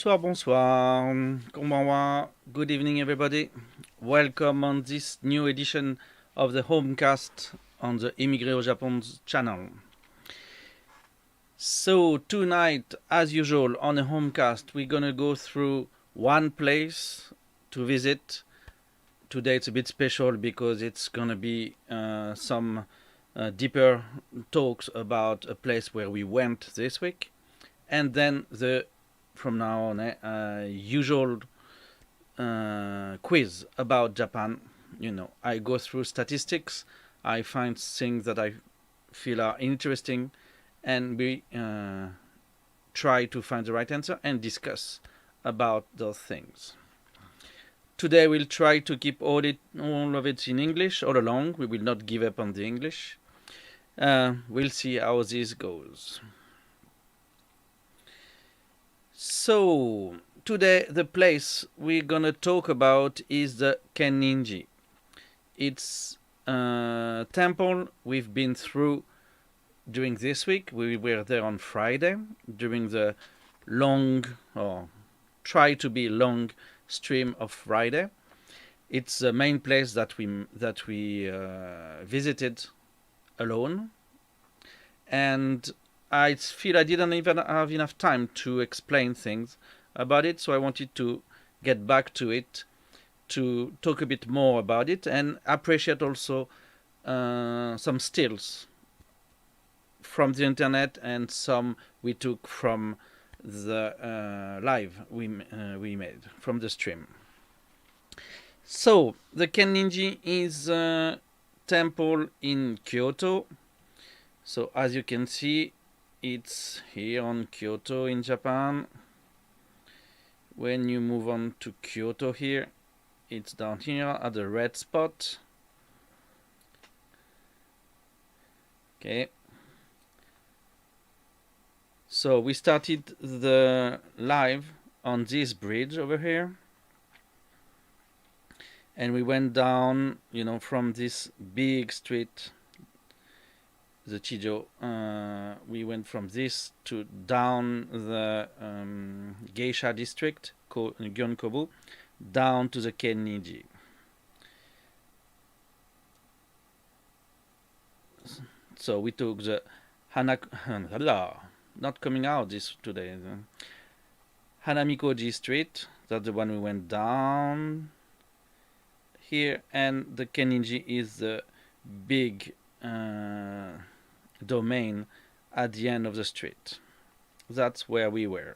Bonsoir, bonsoir. Konbanwa. Good evening, everybody. Welcome on this new edition of the Homecast on the Immigré au Japon's channel. So tonight, as usual, on the Homecast, we're gonna go through one place to visit. Today it's a bit special because it's gonna be some deeper talks about a place where we went this week, and then from now on usual quiz about Japan. You know, I go through statistics, I find things that I feel are interesting, and we try to find the right answer and discuss about those things. Today we'll try to keep all of it in English all along. We will not give up on the English. We'll see how this goes. So today the place we're gonna talk about is the Kenniji. It's a temple we've been through during this week. We were there on Friday during the long, or try to be long, stream of Friday. It's the main place that we visited alone, and I feel I didn't even have enough time to explain things about it, so I wanted to get back to it to talk a bit more about it and appreciate also some stills from the internet and some we took from the live we made from the stream. So the Kenniji is a temple in Kyoto. So as you can see, it's here on Kyoto in Japan. When you move on to Kyoto here, it's down here at the red spot. Okay. So we started the live on this bridge over here. And we went down, you know, from this big street, the Chijo. We went from this to down the Geisha district, Gyeonkobu, down to the Kenniji. So we took the not coming out this today. Hanamikoji Street. That's the one we went down here, and the Kenniji is the big domain at the end of the street. That's where we were.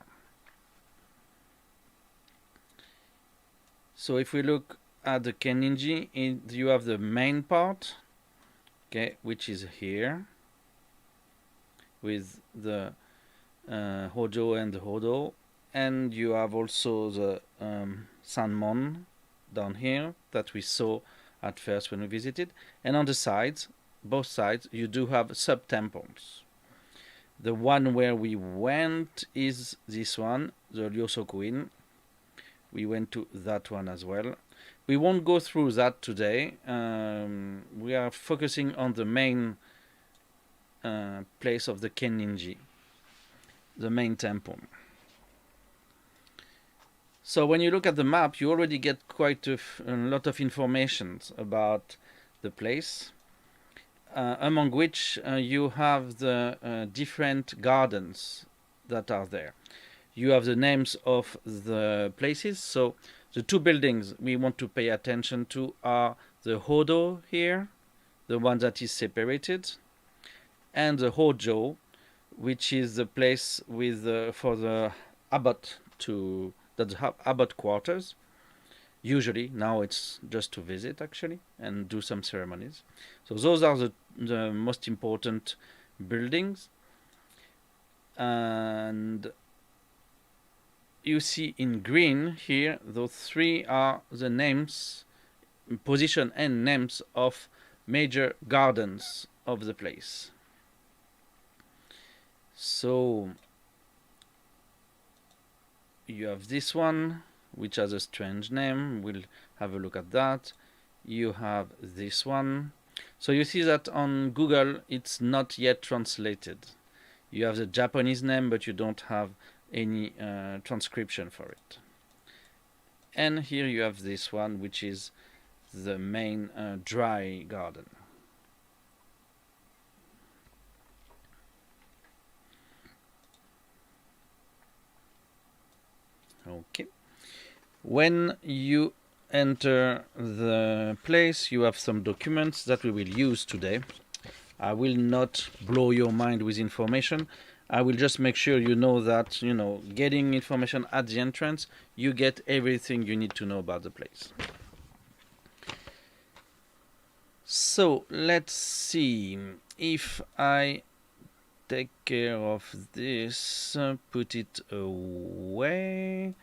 So if we look at the Kenniji, you have the main part, okay, which is here with the Hojo and the Hodo, and you have also the Sanmon down here that we saw at first when we visited, and on the sides, both sides, you do have sub-temples. The one where we went is this one, the Ryosokuin. We went to that one as well. We won't go through that today. We are focusing on the main place of the Kenniji, the main temple. So when you look at the map, you already get quite a lot of information about the place, among which you have the different gardens that are there. You have the names of the places. So the two buildings we want to pay attention to are the Hodo here, the one that is separated, and the Hojo, which is the place with for the abbot to... That's abbot quarters. Usually, now it's just to visit actually and do some ceremonies. So those are the most important buildings. And you see in green here, those three are the names, position and names of major gardens of the place. So you have this one, which has a strange name. We'll have a look at that. You have this one. So you see that on Google, it's not yet translated. You have the Japanese name, but you don't have any transcription for it. And here you have this one, which is the main dry garden. Okay. When you enter the place, you have some documents that we will use today. I will not blow your mind with information. I will just make sure you know that, getting information at the entrance, you get everything you need to know about the place. So let's see if I take care of this, put it away,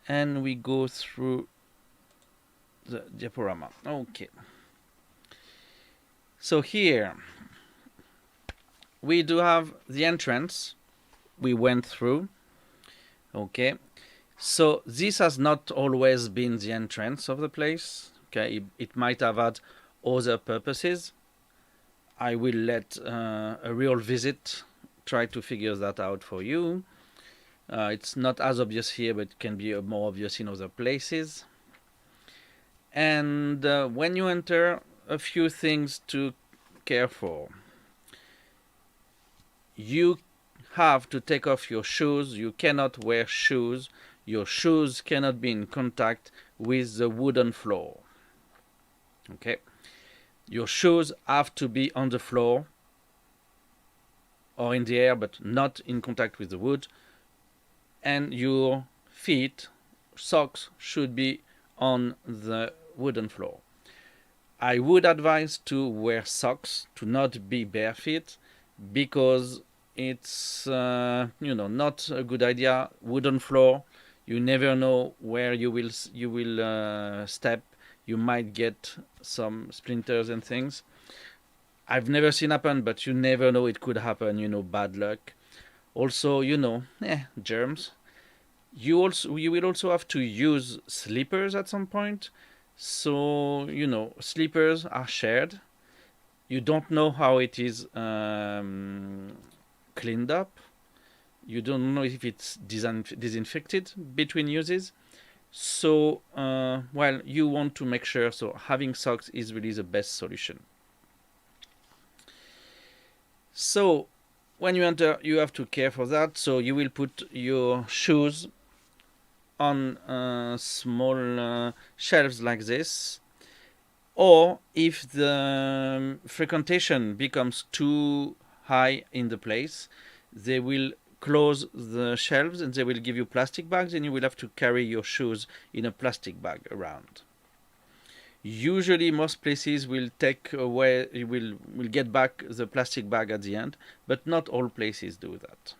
and we go through the diaporama. Okay. So here we do have the entrance we went through. Okay. So this has not always been the entrance of the place. Okay. It might have had other purposes. I will let a real visit try to figure that out for you. It's not as obvious here, but it can be more obvious in other places. And when you enter, a few things to care for. You have to take off your shoes. You cannot wear shoes. Your shoes cannot be in contact with the wooden floor. Okay? Your shoes have to be on the floor or in the air, but not in contact with the wood. And your feet, socks, should be on the wooden floor. I would advise to wear socks, to not be bare feet, because it's not a good idea. Wooden floor, you never know where you will step. You might get some splinters and things. I've never seen happen, but you never know. It could happen. Bad luck. Also, germs. You will also have to use slippers at some point. So, slippers are shared. You don't know how it is cleaned up. You don't know if it's disinfected between uses. So, you want to make sure. So, having socks is really the best solution. So, when you enter, you have to care for that. So, you will put your shoes on small shelves like this, or if the frequentation becomes too high in the place, they will close the shelves and they will give you plastic bags, and you will have to carry your shoes in a plastic bag around. Usually most places will take away, will get back the plastic bag at the end, but not all places do that.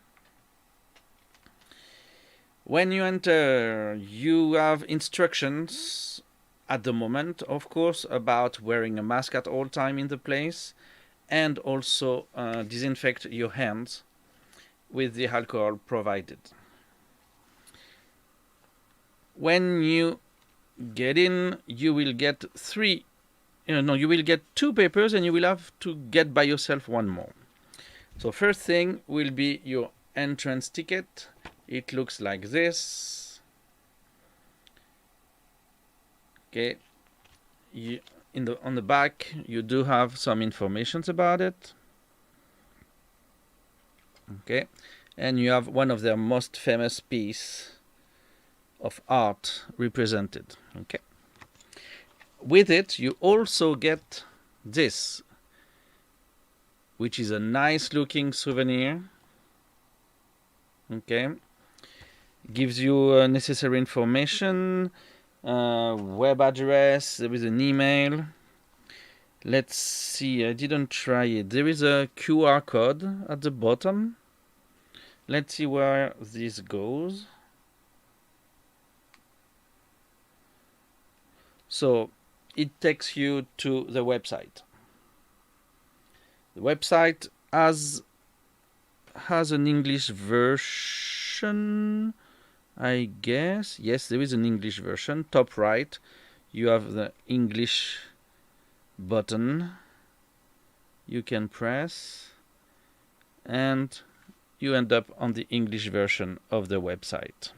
When you enter, you have instructions at the moment, of course, about wearing a mask at all time in the place, and also disinfect your hands with the alcohol provided. When you get in, you will get you will get 2 papers, and you will have to get by yourself one more. So first thing will be your entrance ticket. It looks like this. Okay. On the back, you do have some information about it. Okay. And you have one of their most famous piece of art represented. Okay. With it, you also get this, which is a nice looking souvenir. Okay. Gives you necessary information, web address, there is an email. Let's see, I didn't try it. There is a QR code at the bottom. Let's see where this goes. So it takes you to the website. The website has an English version, I guess. Yes, there is an English version. Top right, you have the English button you can press, and you end up on the English version of the website.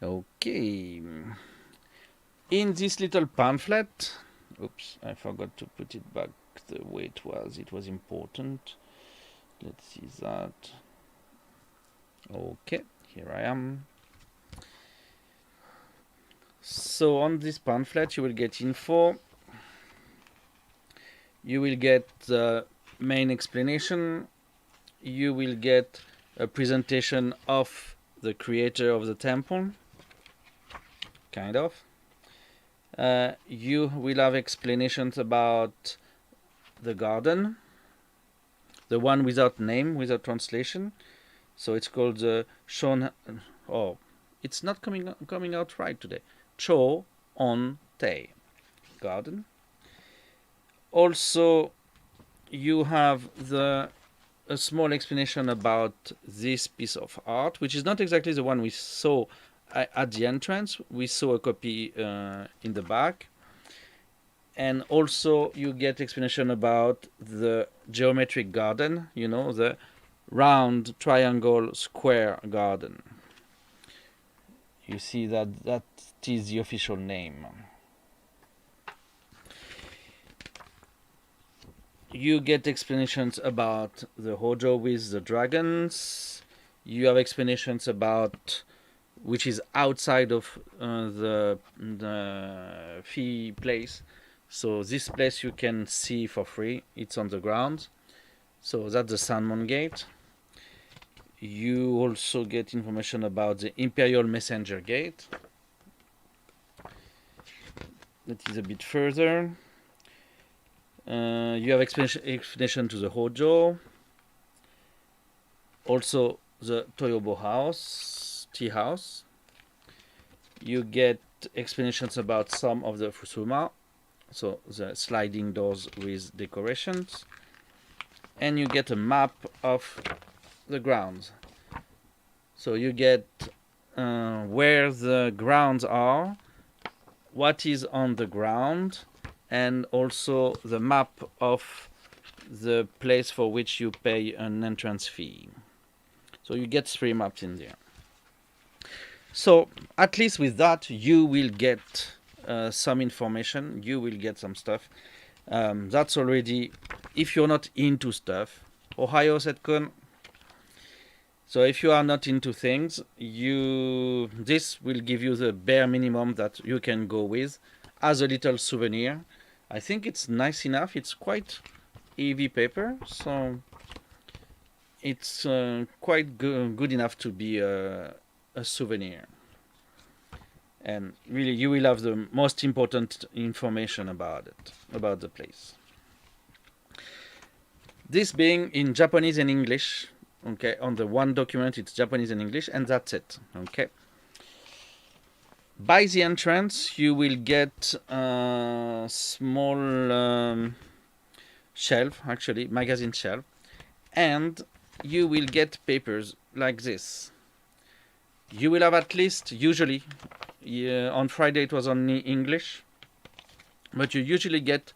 Okay. In this little pamphlet, oops, I forgot to put it back the way it was. It was important. Let's see that. Okay, here I am. So on this pamphlet you will get info. You will get the main explanation. You will get a presentation of the creator of the temple, kind of. You will have explanations about the garden, the one without name, without translation. So it's called the Shon. Oh, it's not coming out right today. Cho On Te garden. Also, you have a small explanation about this piece of art, which is not exactly the one we saw at the entrance. We saw a copy in the back. And also you get explanation about the geometric garden, you know, the round, triangle, square garden. You see that is the official name. You get explanations about the Hojo with the dragons. You have explanations about which is outside of the fee place. So this place you can see for free. It's on the ground. So that's the Salmon Gate. You also get information about the Imperial Messenger Gate. That is a bit further. You have explanation to the Hojo. Also the Toyobo House, tea house. You get explanations about some of the Fusuma, so the sliding doors with decorations. And you get a map of the grounds. So you get where the grounds are, what is on the ground, and also the map of the place for which you pay an entrance fee. So you get 3 maps in there. So at least with that you will get some information, you will get some stuff. That's already, if you're not into stuff. Ohio Setcon. So if you are not into things, this will give you the bare minimum that you can go with as a little souvenir. I think it's nice enough. It's quite heavy paper, so it's quite good enough to be a souvenir. And really, you will have the most important information about it, about the place. This being in Japanese and English. Okay, on the one document it's Japanese and English, and that's it. Okay. By the entrance you will get a small shelf, actually magazine shelf, and you will get papers like this. You will have at least, usually, on Friday it was only English, but you usually get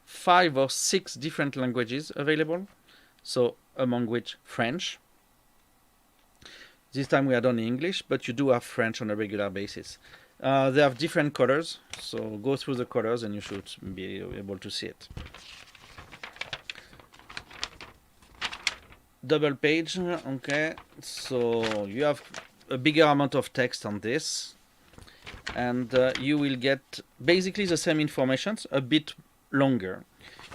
5 or 6 different languages available. So among which French. This time we had only English, but you do have French on a regular basis. They have different colors, so go through the colors and you should be able to see it. Double page, okay, so you have a bigger amount of text on this, and you will get basically the same information, a bit longer.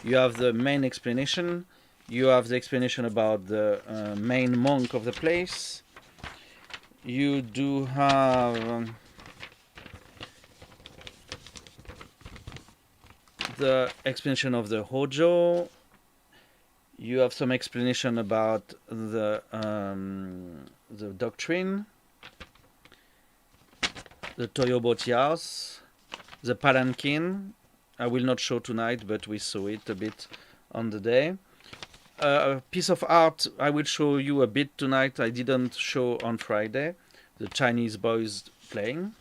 You have the main explanation. You have the explanation about the main monk of the place. You do have the explanation of the Hojo. You have some explanation about the doctrine, the Toyoboti house, the palanquin. I will not show tonight, but we saw it a bit on the day. A piece of art I will show you a bit tonight. I didn't show on Friday. The Chinese boys playing.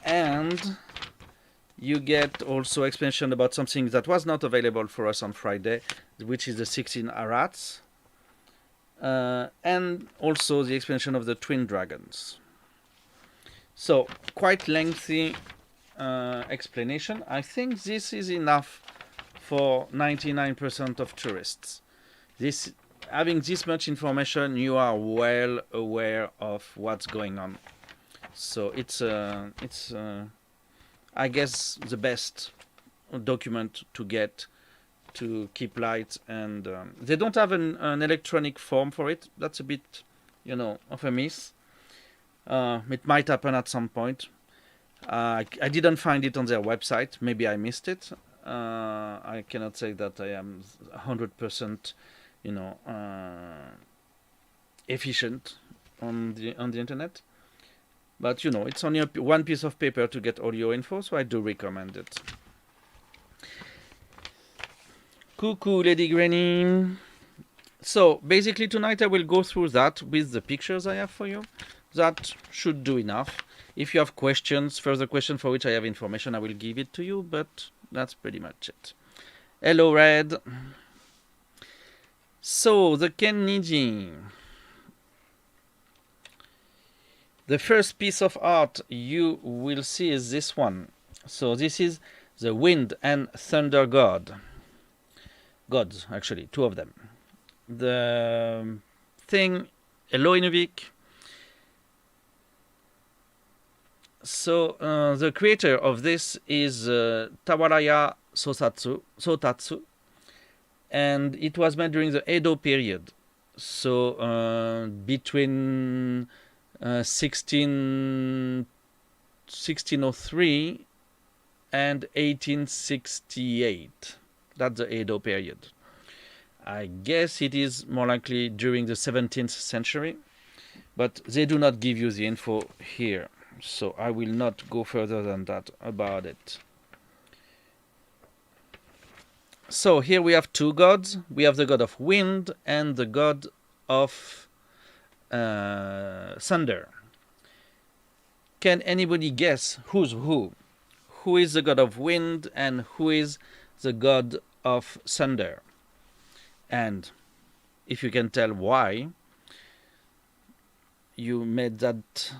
And You get also explanation about something that was not available for us on Friday, which is the 16 Arats, and also the explanation of the twin dragons. So quite lengthy explanation. I think this is enough for 99% of tourists. Having this much information, you are well aware of what's going on. So it's I guess the best document to get to keep light, and they don't have an electronic form for it. That's a bit, of a miss. It might happen at some point. I didn't find it on their website. Maybe I missed it. I cannot say that I am 100%, efficient on the internet. But it's only one piece of paper to get all your info, so I do recommend it. Coucou, Lady Granny. So basically tonight I will go through that with the pictures I have for you. That should do enough. If you have questions, further questions for which I have information, I will give it to you, but that's pretty much it. Hello, Red. So, the kenniji. The first piece of art you will see is this one. So this is the wind and thunder god. Gods, actually, two of them. The thing, hello Inuvik. So the creator of this is Tawaraya Sotatsu, and it was made during the Edo period. So between 1603 and 1868. That's the Edo period. I guess it is more likely during the 17th century, but they do not give you the info here, so I will not go further than that about it. So here we have two gods. We have the god of wind and the god of thunder. Can anybody guess who's who? Who is the god of wind and who is the god of thunder? And if you can tell why you made that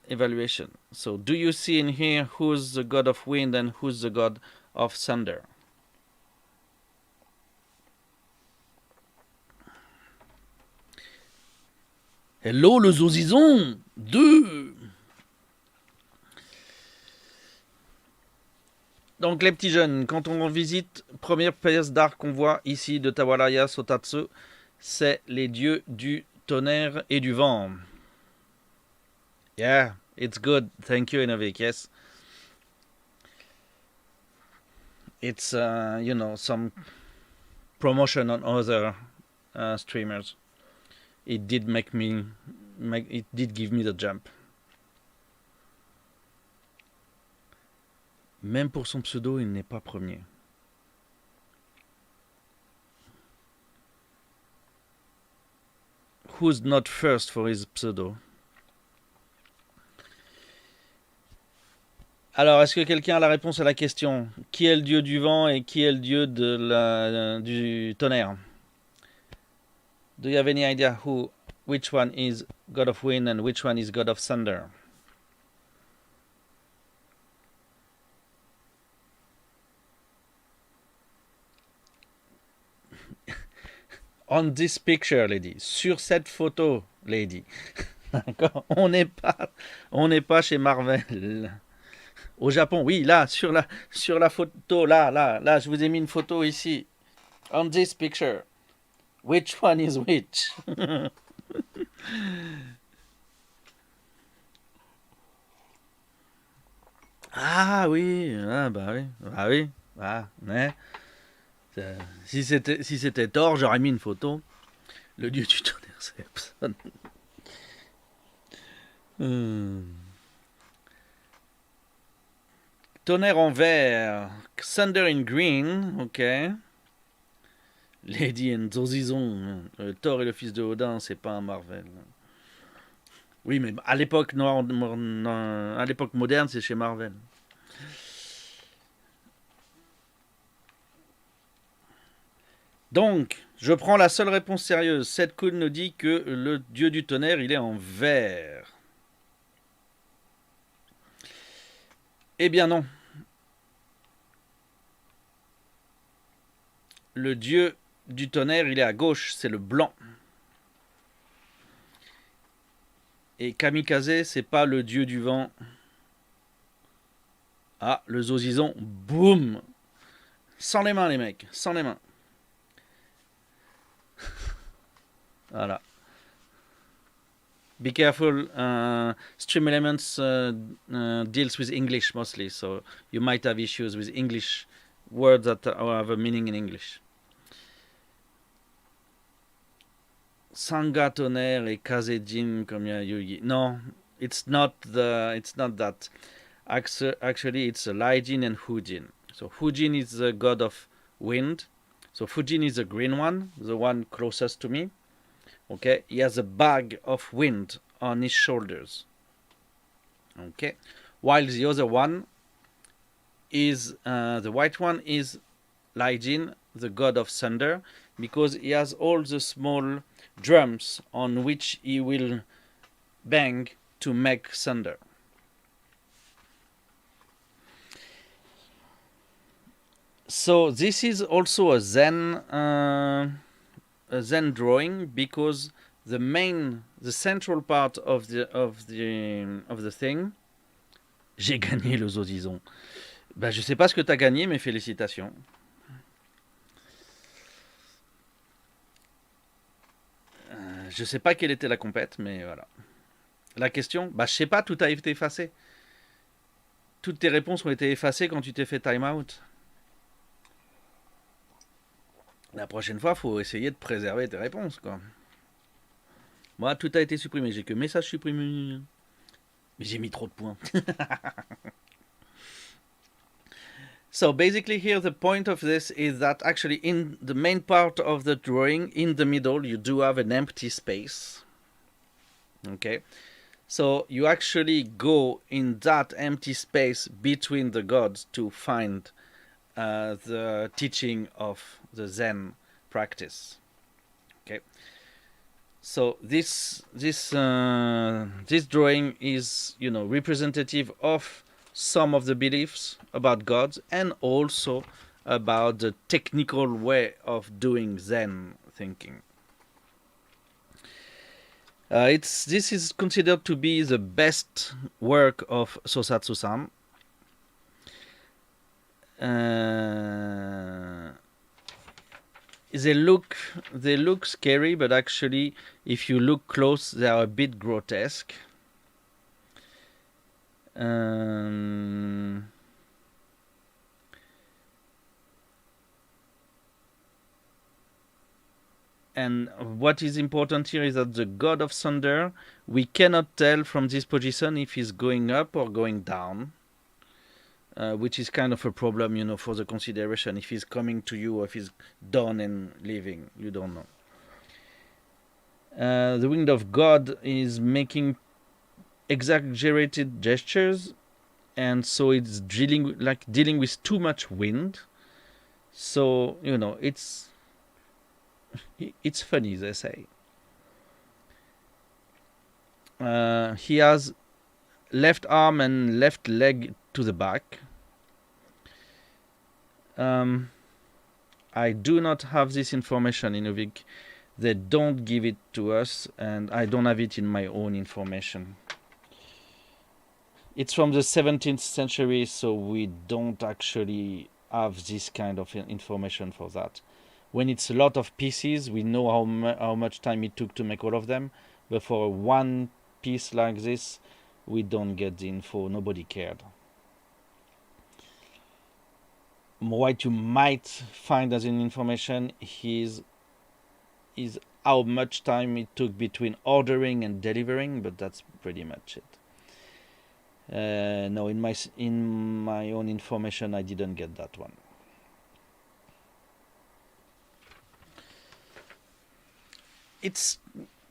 evaluation. So do you see in here who's the god of wind and who's the god of thunder? Hello le Zozizon 2. Donc les petits jeunes, quand on visite, première pièce d'art qu'on voit ici de Tawaraya Sotatsu, c'est les dieux du tonnerre et du vent. Yeah, it's good. Thank you, Inovik. Yes. It's, some promotion on other streamers. It did give me the jump. Même pour son pseudo, il n'est pas premier. Who's not first for his pseudo? Alors, est-ce que quelqu'un a la réponse à la question? Qui est le dieu du vent et qui est le dieu du tonnerre? Do you have any idea which one is god of wind and which one is god of thunder? On this picture, lady. Sur cette photo, lady. D'accord. On n'est pas chez Marvel. Au Japon, oui, là, sur la photo, là, je vous ai mis une photo ici. On this picture. Which one is which? Ah oui, ouais. Si c'était Thor, j'aurais mis une photo. Le dieu du tonnerre, c'est personne. Tonnerre en vert, thunder in green, ok. Lady and Zozizon, Thor et le fils de Odin, c'est pas un Marvel. Oui, mais à l'époque moderne, c'est chez Marvel. Donc, je prends la seule réponse sérieuse. Cette cool nous dit que le dieu du tonnerre, il est en vert. Eh bien non. Le dieu du tonnerre, il est à gauche, c'est le blanc. Et Kamikaze, c'est pas le dieu du vent. Ah, le zozison, boum. Sans les mains, les mecs, sans les mains. Voilà. Be careful. Stream Elements deals with English mostly, so you might have issues with English words that have a meaning in English. Sanga tonnerre et Kazejin comme Yugi. No, it's not that. Actually, it's Laijin and Hujin. So Hujin is the god of wind. So Fujin is the green one, the one closest to me. Okay, he has a bag of wind on his shoulders. Okay, while the other one is the white one is Laijin, the god of thunder, because he has all the small drums on which he will bang to make thunder. So this is also a Zen drawing, because the central part of the thing. J'ai gagné le zozison. Ben, je sais pas ce que t'as gagné, mais félicitations. Je sais pas quelle était la compète, mais voilà. La question, bah je sais pas, tout a été effacé. Toutes tes réponses ont été effacées quand tu t'es fait time out. La prochaine fois, faut essayer de préserver tes réponses, quoi. Moi, tout a été supprimé. J'ai que message supprimé. Mais j'ai mis trop de points. So basically here the point of this is that actually in the main part of the drawing, in the middle, you do have an empty space. Okay. So you actually go in that empty space between the gods to find the teaching of the Zen practice. Okay. So this drawing is, you know, representative of some of the beliefs about gods and also about the technical way of doing Zen thinking. This is considered to be the best work of Sosatsu-san. They look scary, but actually, if you look close, they are a bit grotesque. And what is important here is that the god of thunder, we cannot tell from this position if he's going up or going down, which is kind of a problem, you know, for the consideration. If he's coming to you or if he's done and leaving, you don't know. The wind of God is making exaggerated gestures, and so it's dealing with too much wind. So, you know, it's funny, they say. He has left arm and left leg to the back. I do not have this information in Uvik. They don't give it to us, and I don't have it in my own information. It's from the 17th century, so we don't actually have this kind of information for that. When it's a lot of pieces, we know how much time it took to make all of them. But for one piece like this, we don't get the info. Nobody cared. What you might find as an information is how much time it took between ordering and delivering, but that's pretty much it. No, in my own information, I didn't get that one. It's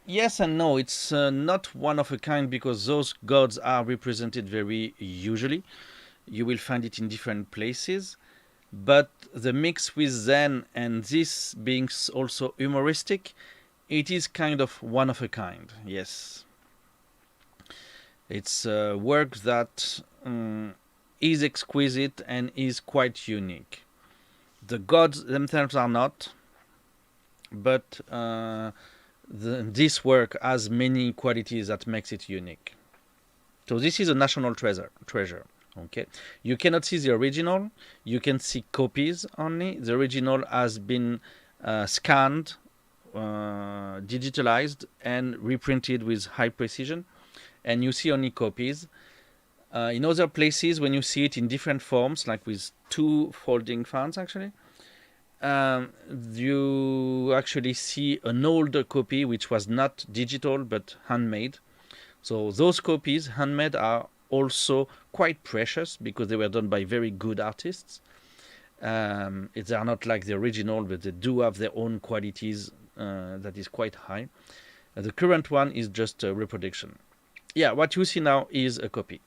yes and no. It's not one of a kind, because those gods are represented very usually. You will find it in different places. But the mix with Zen and this being also humoristic, it is kind of one of a kind. Yes, it's a work that is exquisite and is quite unique. The gods themselves are not, but this work has many qualities that makes it unique. So this is a national treasure. Okay, you cannot see the original. You can see copies only. The original has been scanned, digitalized, and reprinted with high precision, and you see only copies. In other places, when you see it in different forms, like with two folding fans, actually, you actually see an older copy which was not digital but handmade. So those copies, handmade, are also quite precious because they were done by very good artists. They are not like the original, but they do have their own qualities that is quite high. The current one is just a reproduction. Yeah, what you see now is a copy.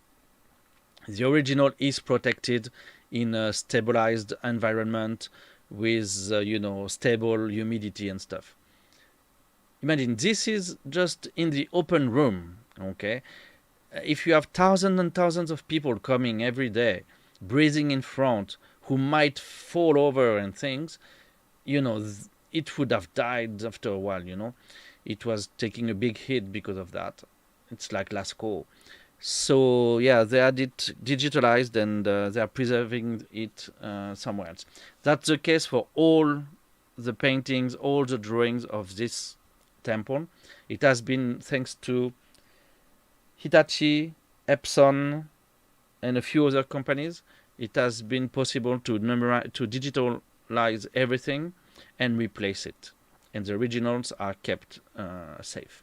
The original is protected in a stabilized environment with stable humidity and stuff. Imagine this is just in the open room. Okay, if you have thousands and thousands of people coming every day, breathing in front, who might fall over and things, it would have died after a while. It was taking a big hit because of that. It's like Lascaux. So yeah, they had it digitalized and they are preserving it somewhere else. That's the case for all the paintings, all the drawings of this temple. It has been, thanks to Hitachi, Epson, and a few other companies, it has been possible to digitalize everything and replace it, and the originals are kept safe.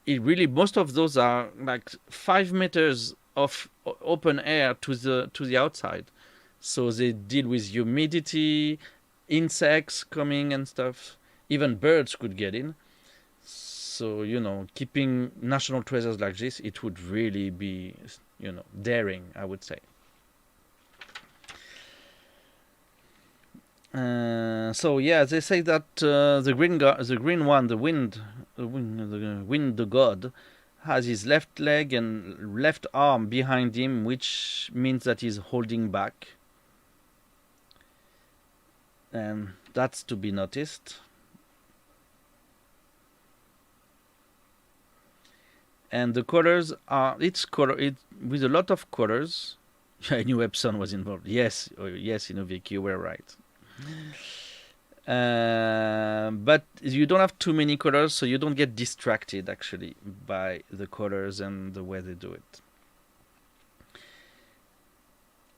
Most of those are like 5 meters of open air to the outside, so they deal with humidity, insects coming and stuff. Even birds could get in. So keeping national treasures like this, it would really be daring, I would say. So yeah, they say that the wind god, has his left leg and left arm behind him, which means that he's holding back, and that's to be noticed. And the colors are with a lot of colors. I knew Epson was involved. Yes, Inovik, you were right. But you don't have too many colors, so you don't get distracted actually by the colors and the way they do it.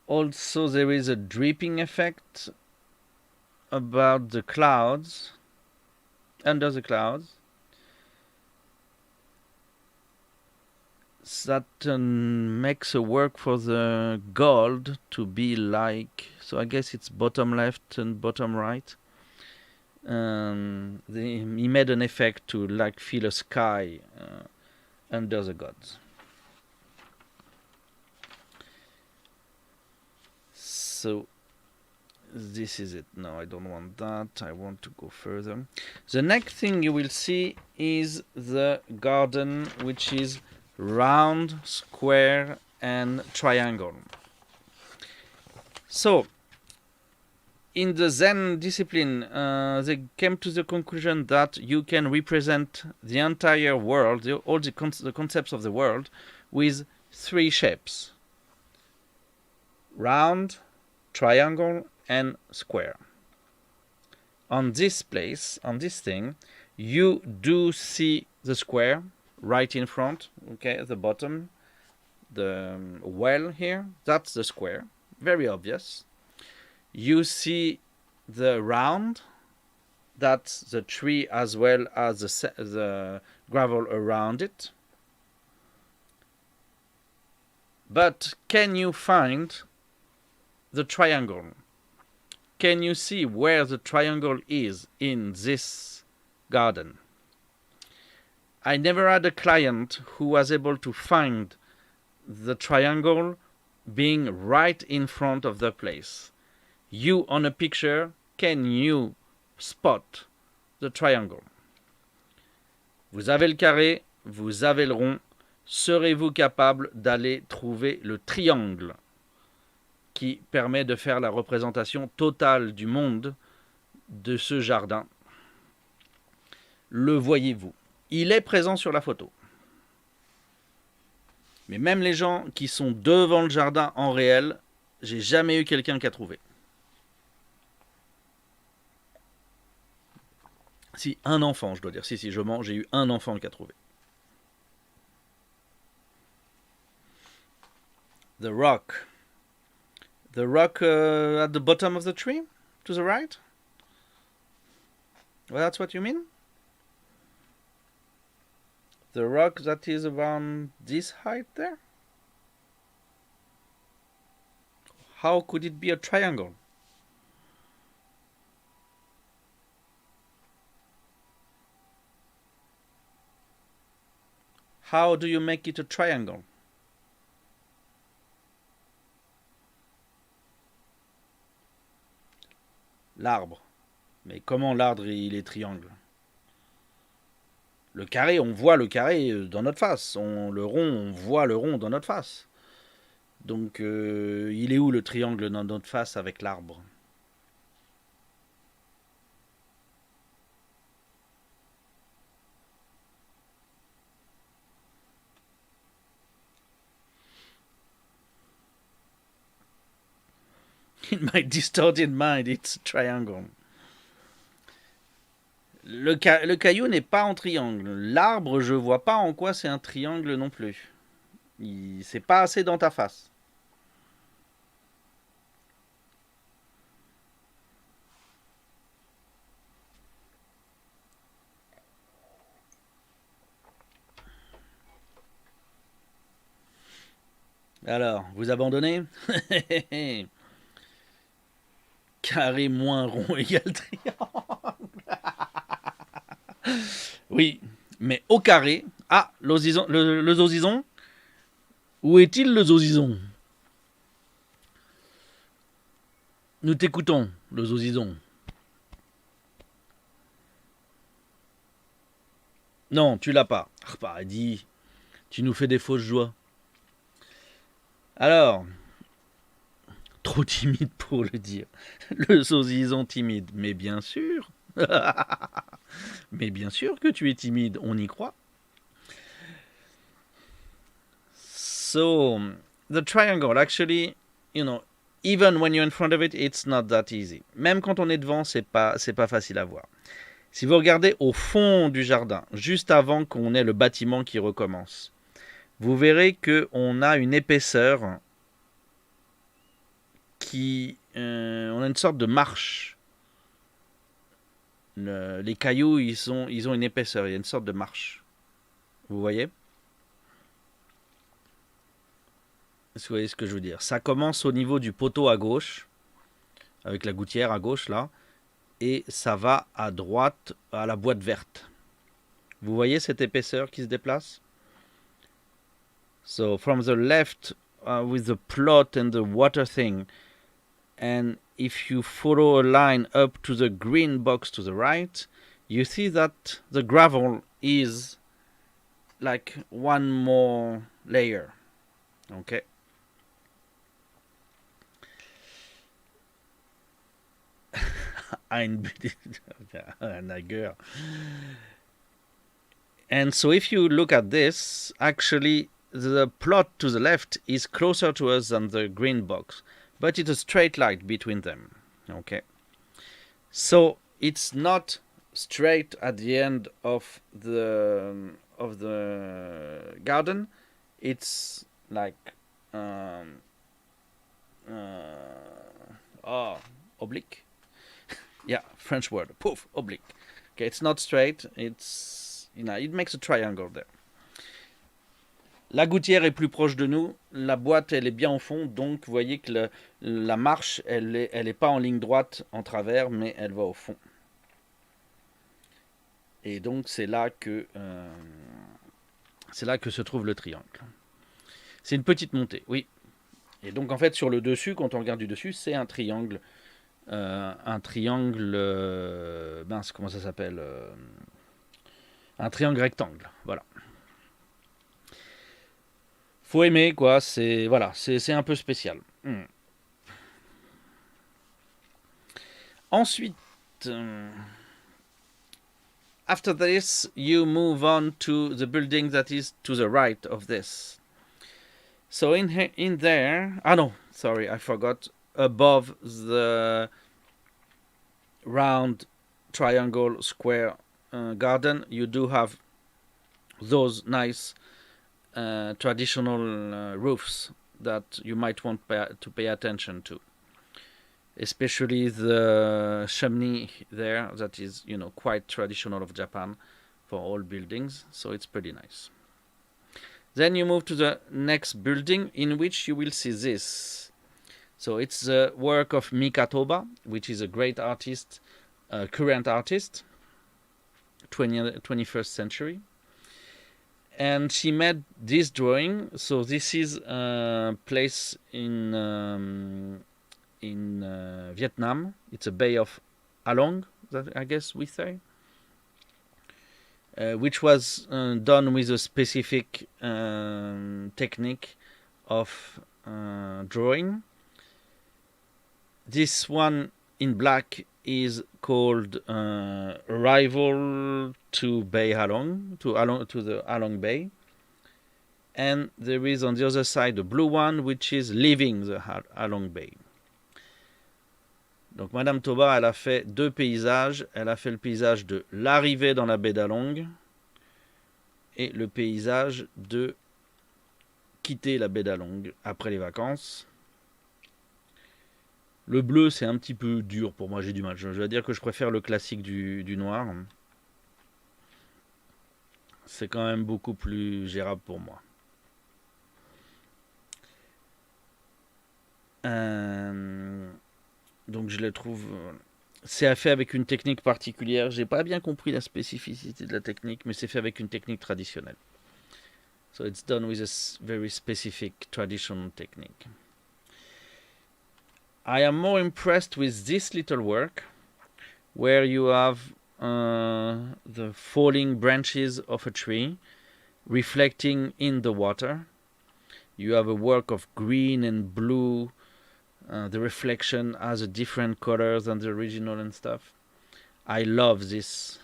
Also, there is a dripping effect about the clouds, under the clouds, that makes a work for the gold to be like, so I guess it's bottom left and bottom right. He made an effect to like feel a sky under the gods. So this is it. No, I don't want that. I want to go further. The next thing you will see is the garden, which is round, square, and triangle. So in the Zen discipline, they came to the conclusion that you can represent the entire world, all the concepts of the world, with 3 shapes: round, triangle, and square. On this place, on this thing, you do see the square right in front. Okay, at the bottom, the well here, that's the square, very obvious. You see the round, that's the tree as well as the gravel around it. But can you find the triangle? Can you see where the triangle is in this garden? I never had a client who was able to find the triangle being right in front of the place. You on a picture, can you spot the triangle? Vous avez le carré, vous avez le rond. Serez-vous capable d'aller trouver le triangle qui permet de faire la représentation totale du monde de ce jardin? Le voyez-vous? Il est présent sur la photo. Mais même les gens qui sont devant le jardin en réel, j'ai jamais eu quelqu'un qui a trouvé. Si, un enfant, je dois dire. Si, je mens, j'ai eu un enfant qui a trouvé. The rock. The rock at the bottom of the tree? To the right? Well, that's what you mean? The rock that is around this height there? How could it be a triangle? How do you make it a triangle? L'arbre. Mais comment l'arbre il est triangle? Le carré, on voit le carré dans notre face. Le rond, on voit le rond dans notre face. Donc, il est où le triangle dans notre face avec l'arbre? In my distorted mind, it's a triangle. Le caillou n'est pas en triangle. L'arbre, je vois pas en quoi c'est un triangle non plus. C'est pas assez dans ta face. Alors, vous abandonnez? Carré moins rond égale triangle. Oui, mais au carré. Ah, le zozison. Où est-il le zozison? Nous t'écoutons, le zozison. Non, tu l'as pas. Ah, bah, dis, tu nous fais des fausses joies. Alors, trop timide pour le dire. Le saucisson timide. Mais bien sûr. Mais bien sûr que tu es timide, on y croit. So, the triangle, actually, you know, even when you're in front of it, it's not that easy. Même quand on est devant, c'est pas facile à voir. Si vous regardez au fond du jardin, juste avant qu'on ait le bâtiment qui recommence, vous verrez qu'on a une épaisseur on a une sorte de marche. Les cailloux, ils ont une épaisseur, il y a une sorte de marche. Vous voyez? Est-ce que vous voyez ce que je veux dire? Ça commence au niveau du poteau à gauche, avec la gouttière à gauche là, et ça va à droite à la boîte verte. Vous voyez cette épaisseur qui se déplace? So from the left with the plot and the water thing, and if you follow a line up to the green box to the right, you see that the gravel is like one more layer. Okay. And so if you look at this, actually the plot to the left is closer to us than the green box, but it's a straight line between them. Okay. So it's not straight at the end of the garden. It's like oblique. Yeah, French word. Poof, oblique. Okay, it's not straight. It's, it makes a triangle there. La gouttière est plus proche de nous. La boîte, elle est bien au fond. Donc, vous voyez que la marche, elle est pas en ligne droite en travers, mais elle va au fond. Et donc, c'est là que se trouve le triangle. C'est une petite montée, oui. Et donc, en fait, sur le dessus, quand on regarde du dessus, c'est un triangle un triangle. Mince, comment ça s'appelle un triangle rectangle. Voilà. Faut aimer, quoi. C'est voilà, c'est un peu spécial. Ensuite, after this, you move on to the building that is to the right of this. So in there, no, sorry, I forgot. Above the round triangle square garden, you do have those nice traditional roofs that you might want to pay attention to, especially the chimney there that is quite traditional of Japan for all buildings, so it's pretty nice. Then you move to the next building, in which you will see this. So it's the work of Mika Toba, which is a great artist, current artist, 21st century. And she made this drawing. So this is a place in Vietnam. It's a bay of Along, that I guess we say, which was done with a specific technique of drawing. This one in black is called Arrival to Bay Halong, to the Halong Bay. And there is on the other side a blue one, which is Leaving the Halong Bay. Donc Madame Toba, elle a fait deux paysages. Elle a fait le paysage de l'arrivée dans la baie d'Halong et le paysage de quitter la baie d'Halong après les vacances. Le bleu, c'est un petit peu dur pour moi, j'ai du mal. Je vais dire que je préfère le classique du noir. C'est quand même beaucoup plus gérable pour moi. Donc je le trouve... C'est fait avec une technique particulière. J'ai pas bien compris la spécificité de la technique, mais c'est fait avec une technique traditionnelle. So it's done with a very specific traditional technique. I am more impressed with this little work, where you have the falling branches of a tree reflecting in the water. You have a work of green and blue. The reflection has a different colors than the original and stuff. I love this.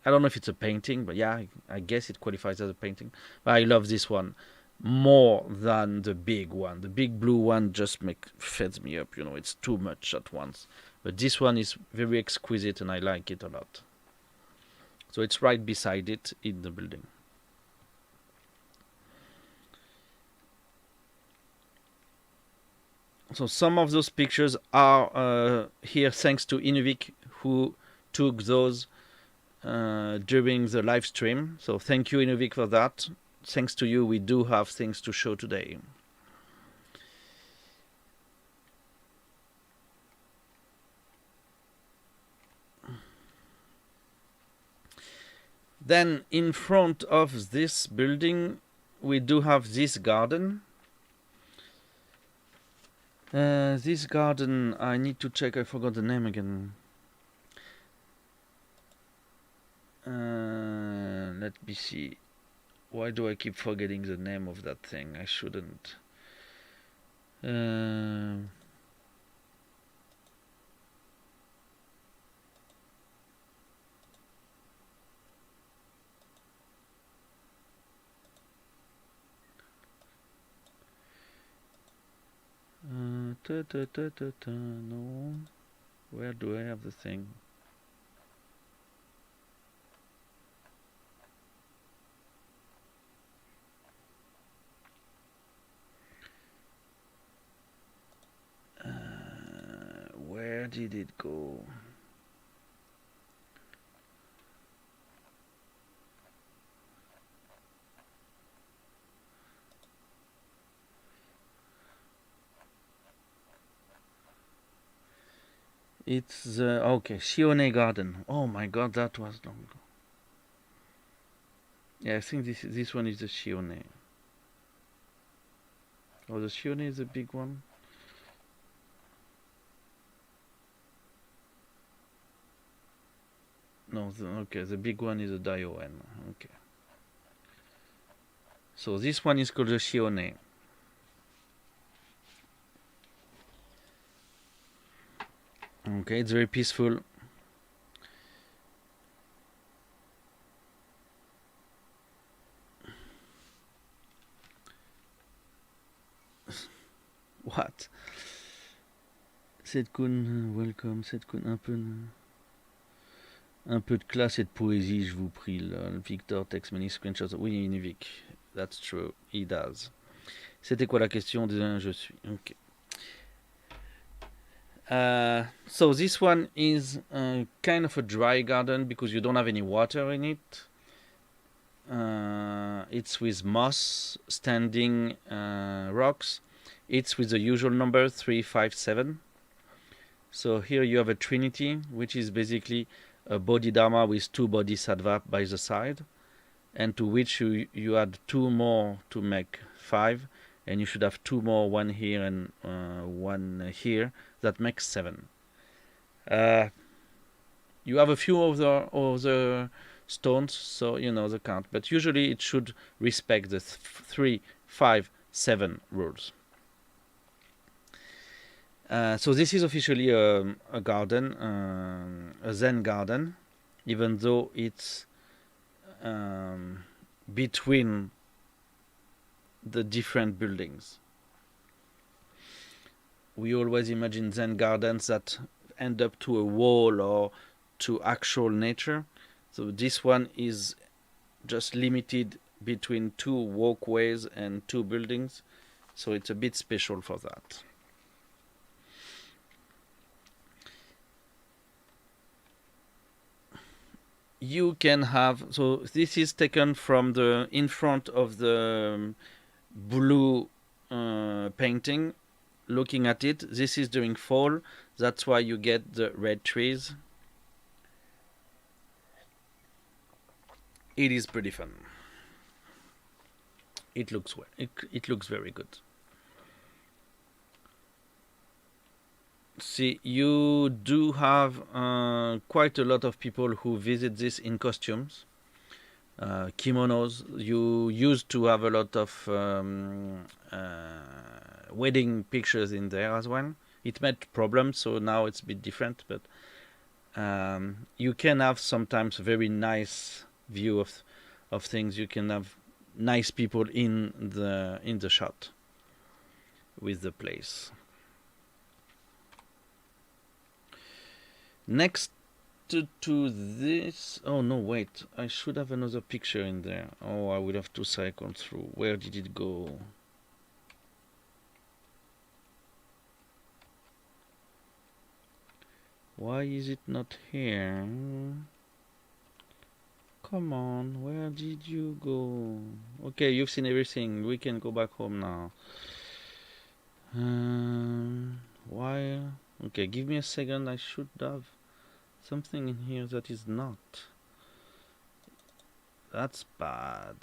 I don't know if it's a painting, but yeah, I guess it qualifies as a painting. But I love this one more than the big one. The big blue one just feds me up. It's too much at once. But this one is very exquisite and I like it a lot. So it's right beside it in the building. So some of those pictures are here thanks to Inuvik, who took those during the live stream. So thank you, Inuvik, for that. Thanks to you, we do have things to show today. Then in front of this building, we do have this garden. This garden, I need to check, I forgot the name again. Let me see. Why do I keep forgetting the name of that thing? I shouldn't. No. Where do I have the thing? Where did it go? It's the Shione Garden. Oh my god, that was long ago. Yeah, I think this one is the Shione. Oh, the Shione is a big one. No, okay, the big one is a Daiōen. Okay. So this one is called the Shione. Okay, it's very peaceful. What? Setkun, welcome. Setkun, un peu de classe et de poésie, je vous prie. Victor takes many screenshots. Oui, Nivik, that's true. He does. C'était quoi la question? Je suis. Ok. So this one is kind of a dry garden because you don't have any water in it. It's with moss, standing rocks. It's with the usual number 357. So here you have a trinity, which is basically a Bodhidharma with two Bodhisattva by the side, and to which you add two more to make 5, and you should have two more, one here and one here. That makes 7. You have a few other stones, so you know the count, but usually it should respect the 3, 5, 7 rules. So this is officially a garden, a Zen garden, even though it's between the different buildings. We always imagine Zen gardens that end up to a wall or to actual nature. So this one is just limited between two walkways and two buildings. So it's a bit special for that. You can have, so this is taken from the in front of the blue painting. Looking at it, this is during fall, that's why you get the red trees. It is pretty fun. It looks well. It looks very good. See, you do have quite a lot of people who visit this in costumes, kimonos. You used to have a lot of wedding pictures in there as well. It made problems, so now it's a bit different, but you can have sometimes very nice view of things. You can have nice people in the shot with the place. Next to this, oh no, wait, I should have another picture in there. Oh, I will have to cycle through. Where did it go? Why is it not here? Come on, where did you go? Okay, you've seen everything. We can go back home now. Why? Okay, give me a second. I should have something in here that is not. That's bad.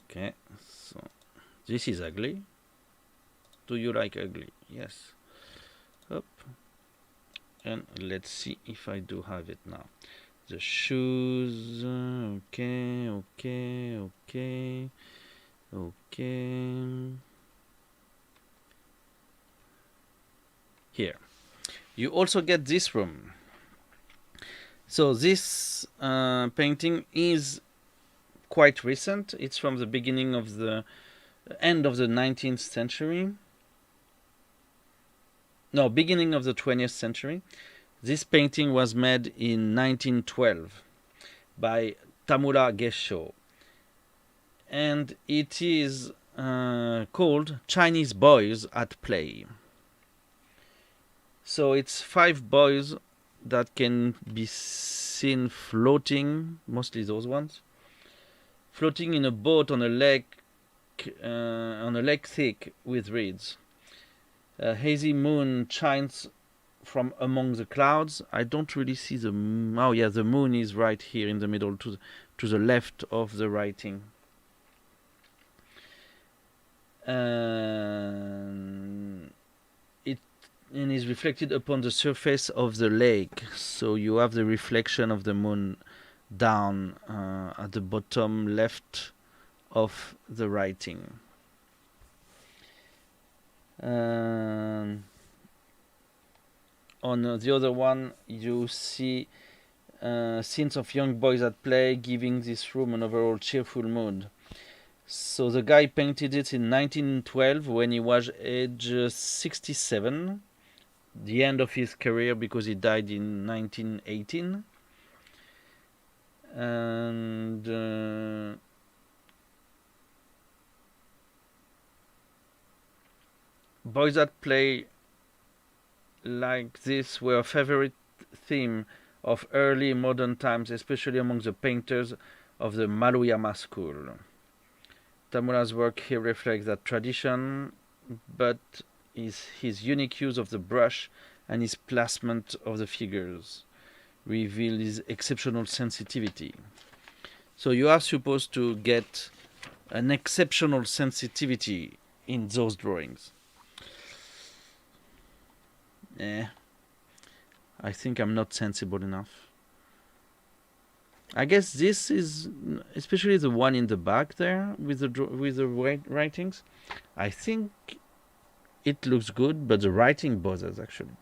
Okay, so this is ugly. Do you like ugly? Yes. Up. And let's see if I do have it now. The shoes. Okay. Here. You also get this room. So this painting is quite recent. It's from the beginning of the end of the 19th century. No, beginning of the 20th century. This painting was made in 1912 by Tamura Gesho. And it is called Chinese Boys at Play. So it's 5 boys that can be seen floating, mostly those ones, floating in a boat on a lake thick with reeds. A hazy moon shines from among the clouds. I don't really see the moon. Oh yeah, the moon is right here in the middle, to the left of the writing. and is reflected upon the surface of the lake. So you have the reflection of the moon down at the bottom left of the writing. On the other one, you see scenes of young boys at play, giving this room an overall cheerful mood. So the guy painted it in 1912 when he was age 67, the end of his career because he died in 1918. And boys that play like this were a favorite theme of early modern times, especially among the painters of the Maruyama school. Tamura's work here reflects that tradition, but his unique use of the brush and his placement of the figures reveal his exceptional sensitivity. So you are supposed to get an exceptional sensitivity in those drawings. I think I'm not sensible enough. I guess this is, especially the one in the back there with the writings, I think it looks good, but the writing bothers actually.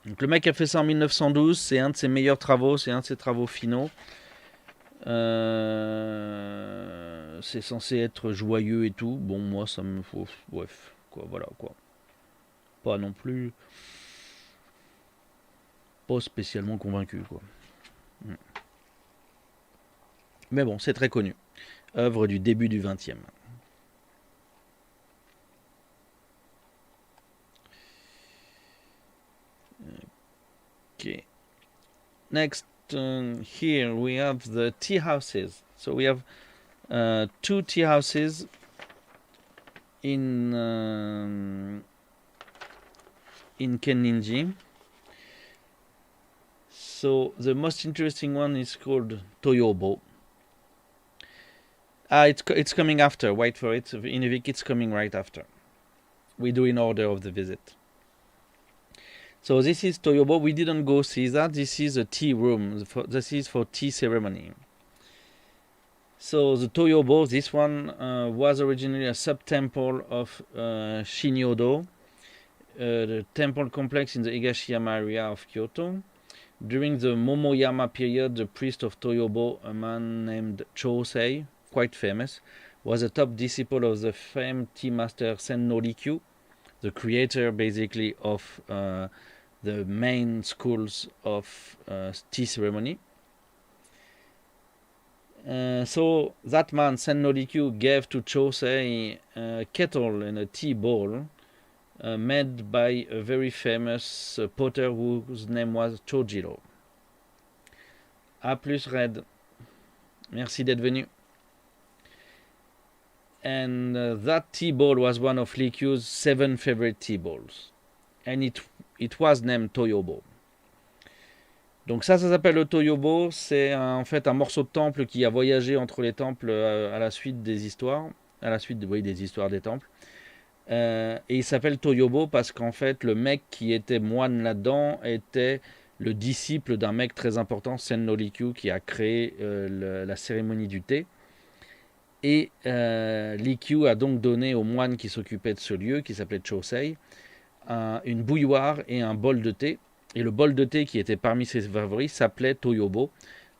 Donc le mec a fait ça en 1912, c'est un de ses meilleurs travaux, c'est un de ses travaux finaux. C'est censé être joyeux et tout. Bon, moi ça me faut, bref, quoi, voilà quoi. Pas non plus, pas spécialement convaincu quoi. Mais bon, c'est très connu. Œuvre du début du XXe. Okay. Next, here we have the tea houses. So we have 2 tea houses in kenniji. So the most interesting one is called Toyobo. It's coming after. Wait for it. In a week, it's coming right after. We do in order of the visit. So this is Toyobo. We didn't go see that. This is a tea room. This is for tea ceremony. So the Toyobo, this one was originally a sub-temple of Shinyodo, the temple complex in the Higashiyama area of Kyoto. During the Momoyama period, the priest of Toyobo, a man named Chosei, quite famous, was a top disciple of the famed tea master Senno Rikyu, the creator basically of the main schools of tea ceremony. So that man, Senno Rikyu, gave to Chosei a kettle and a tea bowl made by a very famous potter whose name was Chojiro. A plus Red. Merci d'être venu. And that tea bowl was one of Rikyu's 7 favorite tea bowls. And it was named Toyobo. Donc ça s'appelle le Toyobo. C'est en fait un morceau de temple qui a voyagé entre les temples à la suite des histoires. À la suite des histoires des temples. Et il s'appelle Toyobo parce qu'en fait le mec qui était moine là-dedans était le disciple d'un mec très important, Senno Rikyu, qui a créé la cérémonie du thé. Et Rikyu a donc donné au moine qui s'occupait de ce lieu, qui s'appelait Chosei, une bouilloire et un bol de thé. Et le bol de thé qui était parmi ses favoris s'appelait Toyobo.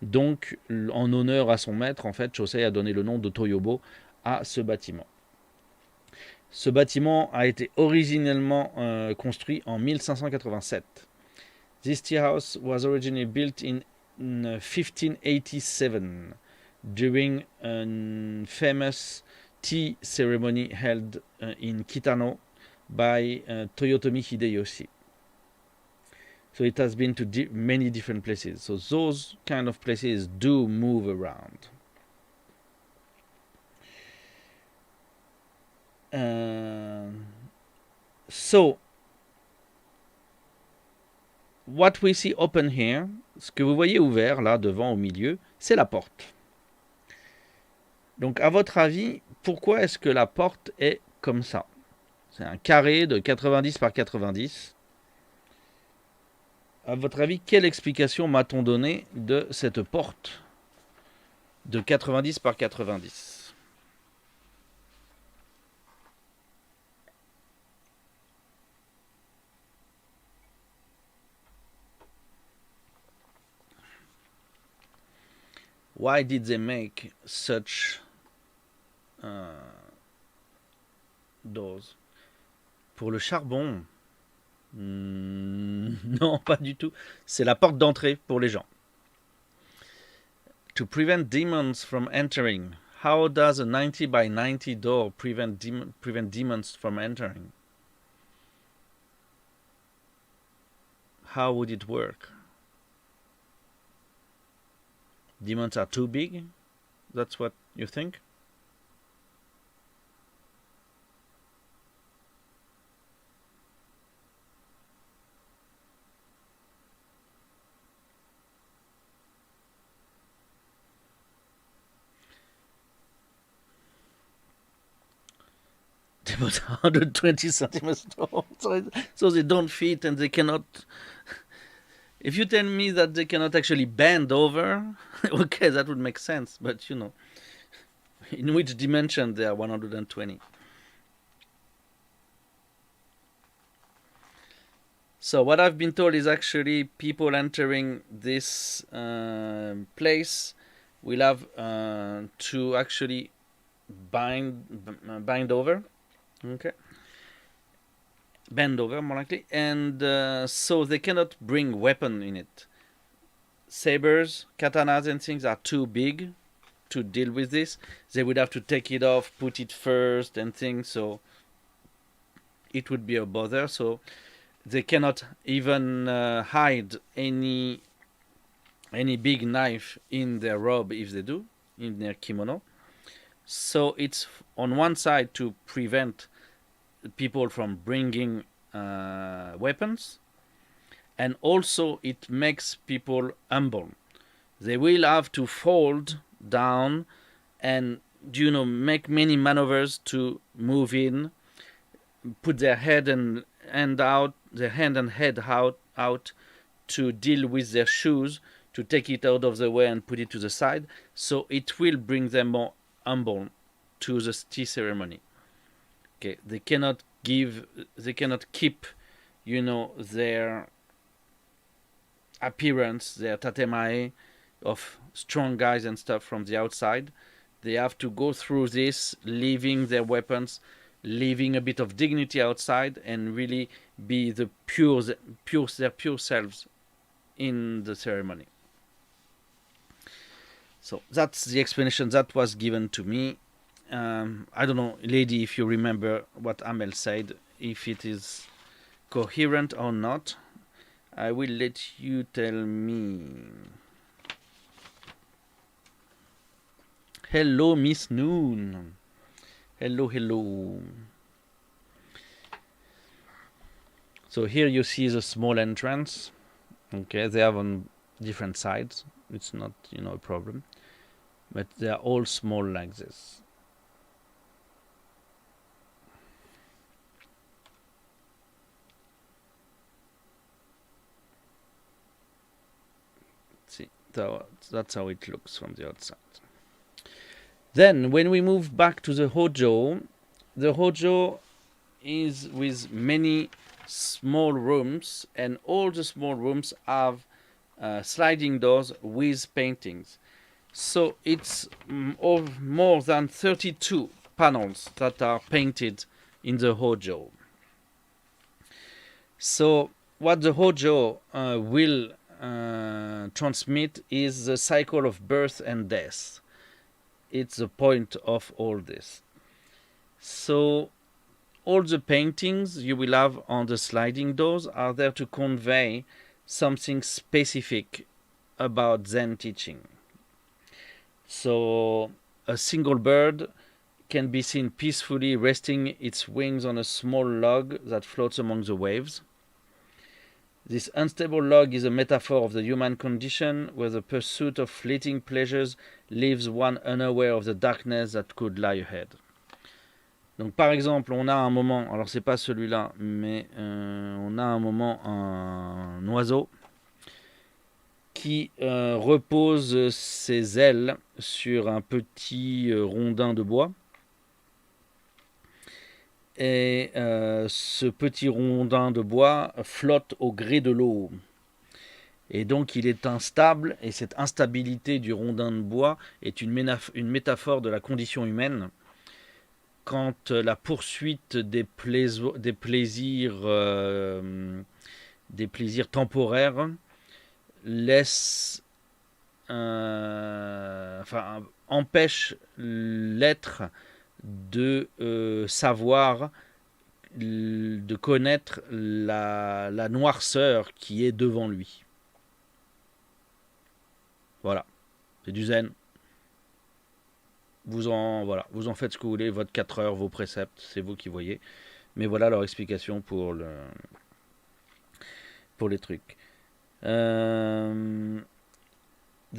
Donc en honneur à son maître, en fait, Chosei a donné le nom de Toyobo à ce bâtiment. Ce bâtiment a été originellement construit en 1587. This tea house was originally built in 1587 during a famous tea ceremony held in Kitano by Toyotomi Hideyoshi. So it has been to many different places. So those kind of places do move around. So what we see open here, ce que vous voyez ouvert là devant au milieu, c'est la porte. Donc à votre avis, pourquoi est-ce que la porte est comme ça? C'est un carré de 90 par 90. À votre avis, quelle explication m'a-t-on donné de cette porte de 90 par 90? Why did they make such doors? Pour le charbon? Non, pas du tout. C'est la porte d'entrée pour les gens. To prevent demons from entering. How does a 90 by 90 door prevent demons from entering? How would it work? Demons are too big? That's what you think? About 120 centimeters tall, so they don't fit and they cannot. If you tell me that they cannot actually bend over, okay, that would make sense. But you know, in which dimension they are 120? So what I've been told is actually people entering this place will have to actually bind over. Okay. Bend over, more likely, and so they cannot bring weapon in it. Sabers, katanas, and things are too big to deal with this. They would have to take it off, put it first, and things. So it would be a bother. So they cannot even hide any big knife in their robe if they do, in their kimono. So it's on one side to prevent people from bringing weapons, and also it makes people humble. They will have to fold down and make many maneuvers to move in, put their head and hand out, their hand and head out to deal with their shoes, to take it out of the way and put it to the side. So it will bring them more humble to the tea ceremony. Okay, they cannot keep, their appearance, their tatemae of strong guys and stuff from the outside. They have to go through this, leaving their weapons, leaving a bit of dignity outside, and really be their pure selves in the ceremony. So that's the explanation that was given to me. I don't know, lady, if you remember what Amel said, if it is coherent or not. I will let you tell me. Hello, Miss Noon. Hello. So here you see the small entrance. Okay, they have on different sides. It's not, a problem. But they are all small like this. See, that's how it looks from the outside. Then, when we move back to the hojo is with many small rooms, and all the small rooms have sliding doors with paintings. So it's more than 32 panels that are painted in the hojo. So what the hojo will transmit is the cycle of birth and death. It's the point of all this. So all the paintings you will have on the sliding doors are there to convey something specific about Zen teaching. So a single bird can be seen peacefully resting its wings on a small log that floats among the waves. This unstable log is a metaphor of the human condition, where the pursuit of fleeting pleasures leaves one unaware of the darkness that could lie ahead. Donc par exemple, on a un moment, alors c'est pas celui-là, mais on a un moment un oiseau qui repose ses ailes sur un petit rondin de bois. Et ce petit rondin de bois flotte au gré de l'eau. Et donc il est instable, et cette instabilité du rondin de bois est une métaphore de la condition humaine quand la poursuite des plaisirs temporaires laisse, enfin, empêche l'être de savoir, de connaître la noirceur qui est devant lui. Voilà, c'est du zen. Vous en faites ce que vous voulez, votre 4 heures, vos préceptes, c'est vous qui voyez. Mais voilà leur explication pour les trucs. The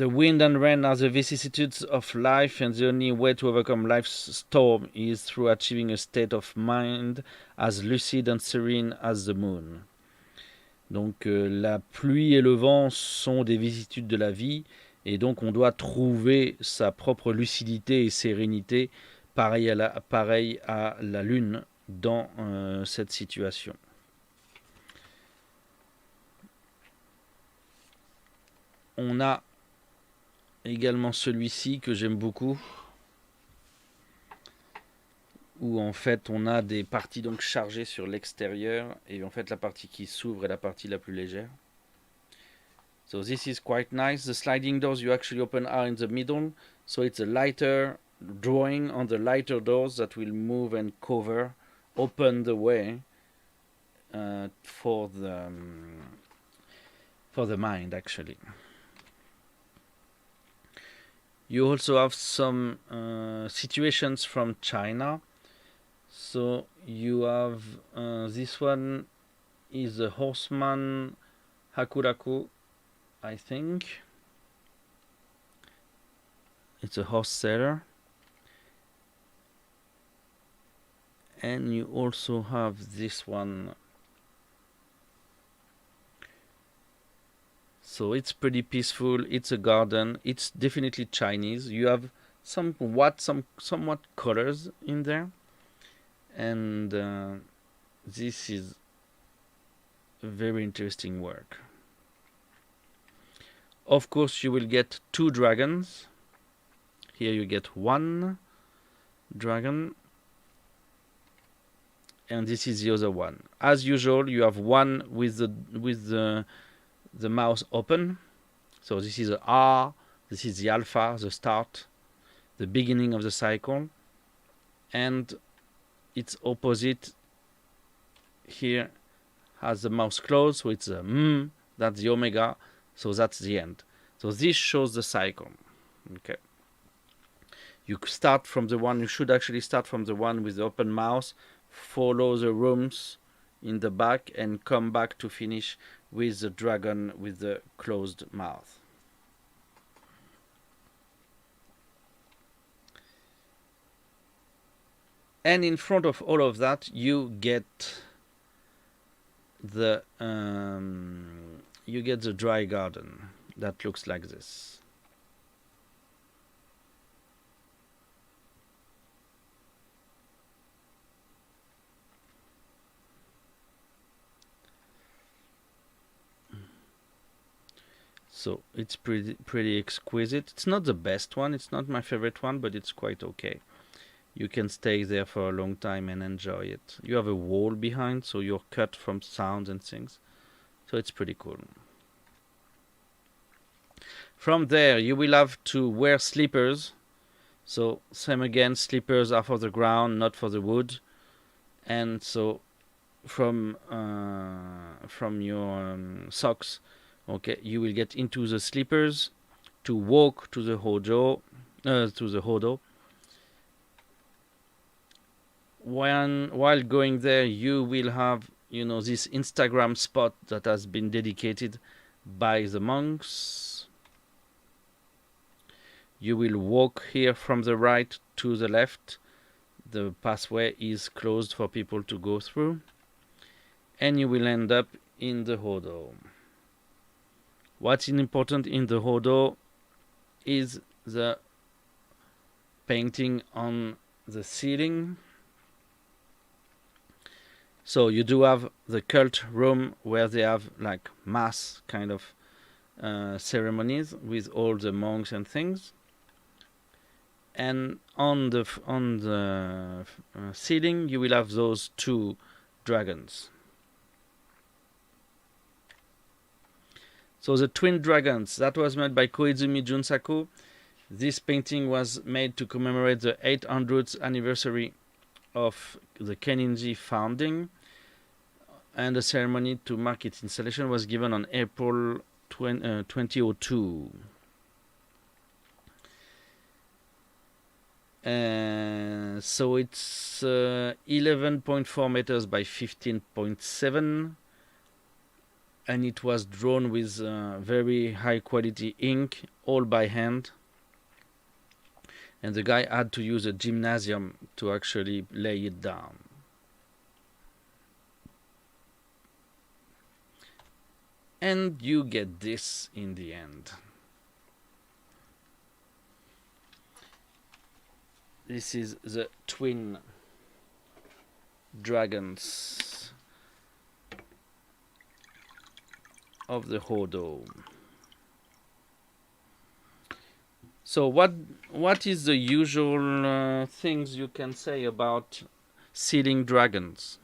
wind and rain are the vicissitudes of life, and the only way to overcome life's storm is through achieving a state of mind as lucid and serene as the moon. Donc la pluie et le vent sont des vicissitudes de la vie, et donc on doit trouver sa propre lucidité et sérénité, pareil à la lune dans cette situation. On a également celui-ci que j'aime beaucoup, où en fait on a des parties donc chargées sur l'extérieur, et en fait la partie qui s'ouvre est la partie la plus légère. So this is quite nice. The sliding doors you actually open are in the middle, so it's a lighter drawing on the lighter doors that will move and cover, open the way for the mind actually. You also have some situations from China. So you have this one is a horseman Hakuraku, I think. It's a horse seller. And you also have this one. So it's pretty peaceful. It's a garden. It's definitely Chinese. You have somewhat colors in there. And this is very interesting work. Of course, you will get 2 dragons. Here you get 1 dragon, and this is the other one. As usual, you have one with the mouth open. So this is the R. This is the alpha, the start, the beginning of the cycle, and its opposite here has the mouth closed, so it's a that's the omega, so that's the end. So this shows the cycle. Okay. You start from the one, you should actually start from the one with the open mouth, follow the rooms in the back, and come back to finish with the dragon with the closed mouth. And in front of all of that, you get the dry garden that looks like this. So it's pretty exquisite. It's not the best one. It's not my favorite one, but it's quite okay. You can stay there for a long time and enjoy it. You have a wall behind, so you're cut from sounds and things. So it's pretty cool. From there, you will have to wear slippers. So same again, slippers are for the ground, not for the wood. And so from your socks, okay, you will get into the slippers to walk to the hodo. While going there, you will have this Instagram spot that has been dedicated by the monks. You will walk here from the right to the left. the pathway is closed for people to go through, and you will end up in the Hodo. What's important in the Hodo is the painting on the ceiling. So you do have the cult room where they have like mass kind of ceremonies with all the monks and things. And on the ceiling you will have those two dragons. So the twin dragons, that was made by Koizumi Junsaku. This painting was made to commemorate the 800th anniversary of the kenniji founding, and the ceremony to mark its installation was given on April 2002. So it's 11.4 meters by 15.7, and it was drawn with very high quality ink, all by hand. And the guy had to use a gymnasium to actually lay it down. And you get this in the end. This is the twin dragons of the Hodo. So what is the usual things you can say about sealing dragons?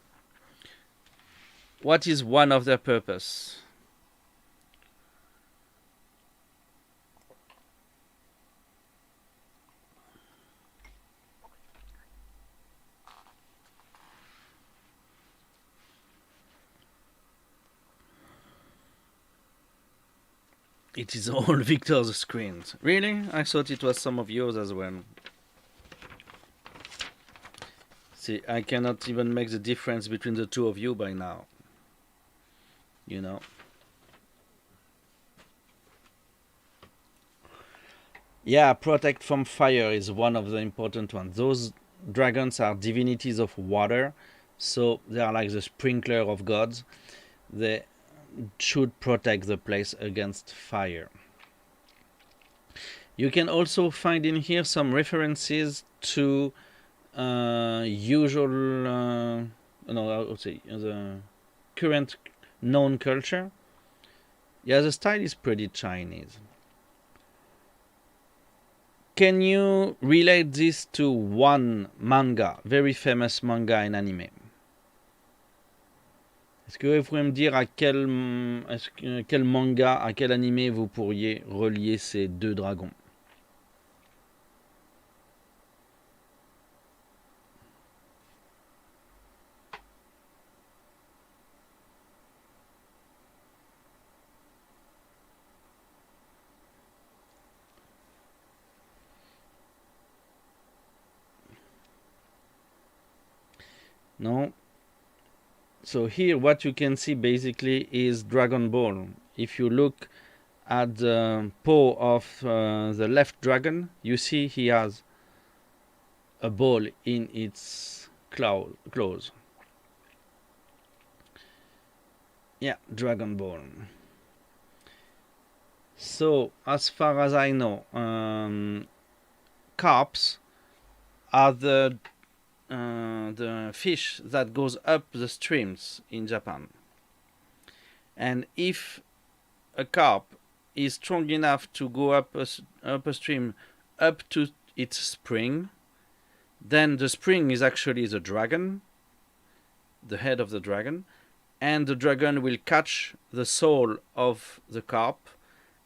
What is one of their purpose? It is all Victor's screens. Really? I thought it was some of yours as well. See, I cannot even make the difference between the two of you by now. You know? Yeah, protect from fire is one of the important ones. Those dragons are divinities of water, so they are like the sprinkler of gods. They should protect the place against fire. You can also find in here some references to usual, I would say the current known culture. Yeah, the style is pretty Chinese. Can you relate this to one manga, very famous manga and anime? Est-ce que vous pouvez me dire à quel manga, à quel animé vous pourriez relier ces deux dragons? No? So here what you can see basically is Dragon Ball. If you look at the paw of the left dragon, you see he has a ball in its claws. Yeah, Dragon Ball. So as far as I know, carps are the fish that goes up the streams in Japan. And if a carp is strong enough to go up a stream up to its spring, then the spring is actually the dragon, the head of the dragon, and the dragon will catch the soul of the carp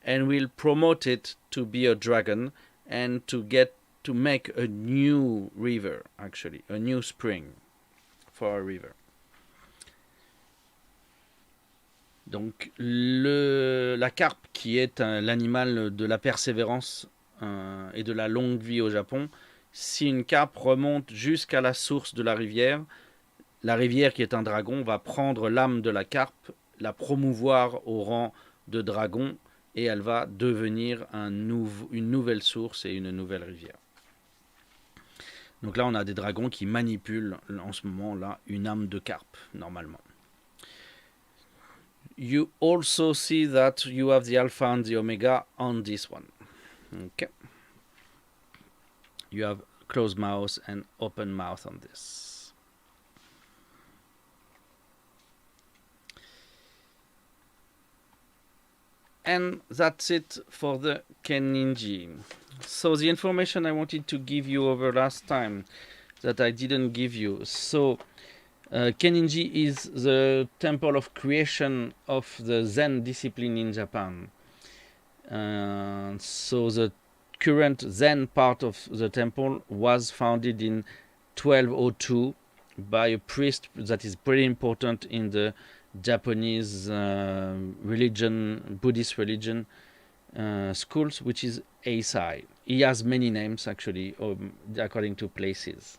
and will promote it to be a dragon and to make a new river, actually, a new spring for a river. Donc la carpe, qui est l'animal de la persévérance et de la longue vie au Japon, si une carpe remonte jusqu'à la source de la rivière qui est un dragon va prendre l'âme de la carpe, la promouvoir au rang de dragon, et elle va devenir une nouvelle source et une nouvelle rivière. Donc là, on a des dragons qui manipulent en ce moment-là une âme de carpe, normalement. You also see that you have the alpha and the omega on this one. Okay. You have closed mouth and open mouth on this. And that's it for the kenniji. So the information I wanted to give you over last time that I didn't give you. So kenniji is the temple of creation of the Zen discipline in Japan. So the current Zen part of the temple was founded in 1202 by a priest that is pretty important in the Japanese religion, Buddhist religion schools, which is Eisai. He has many names actually, according to places.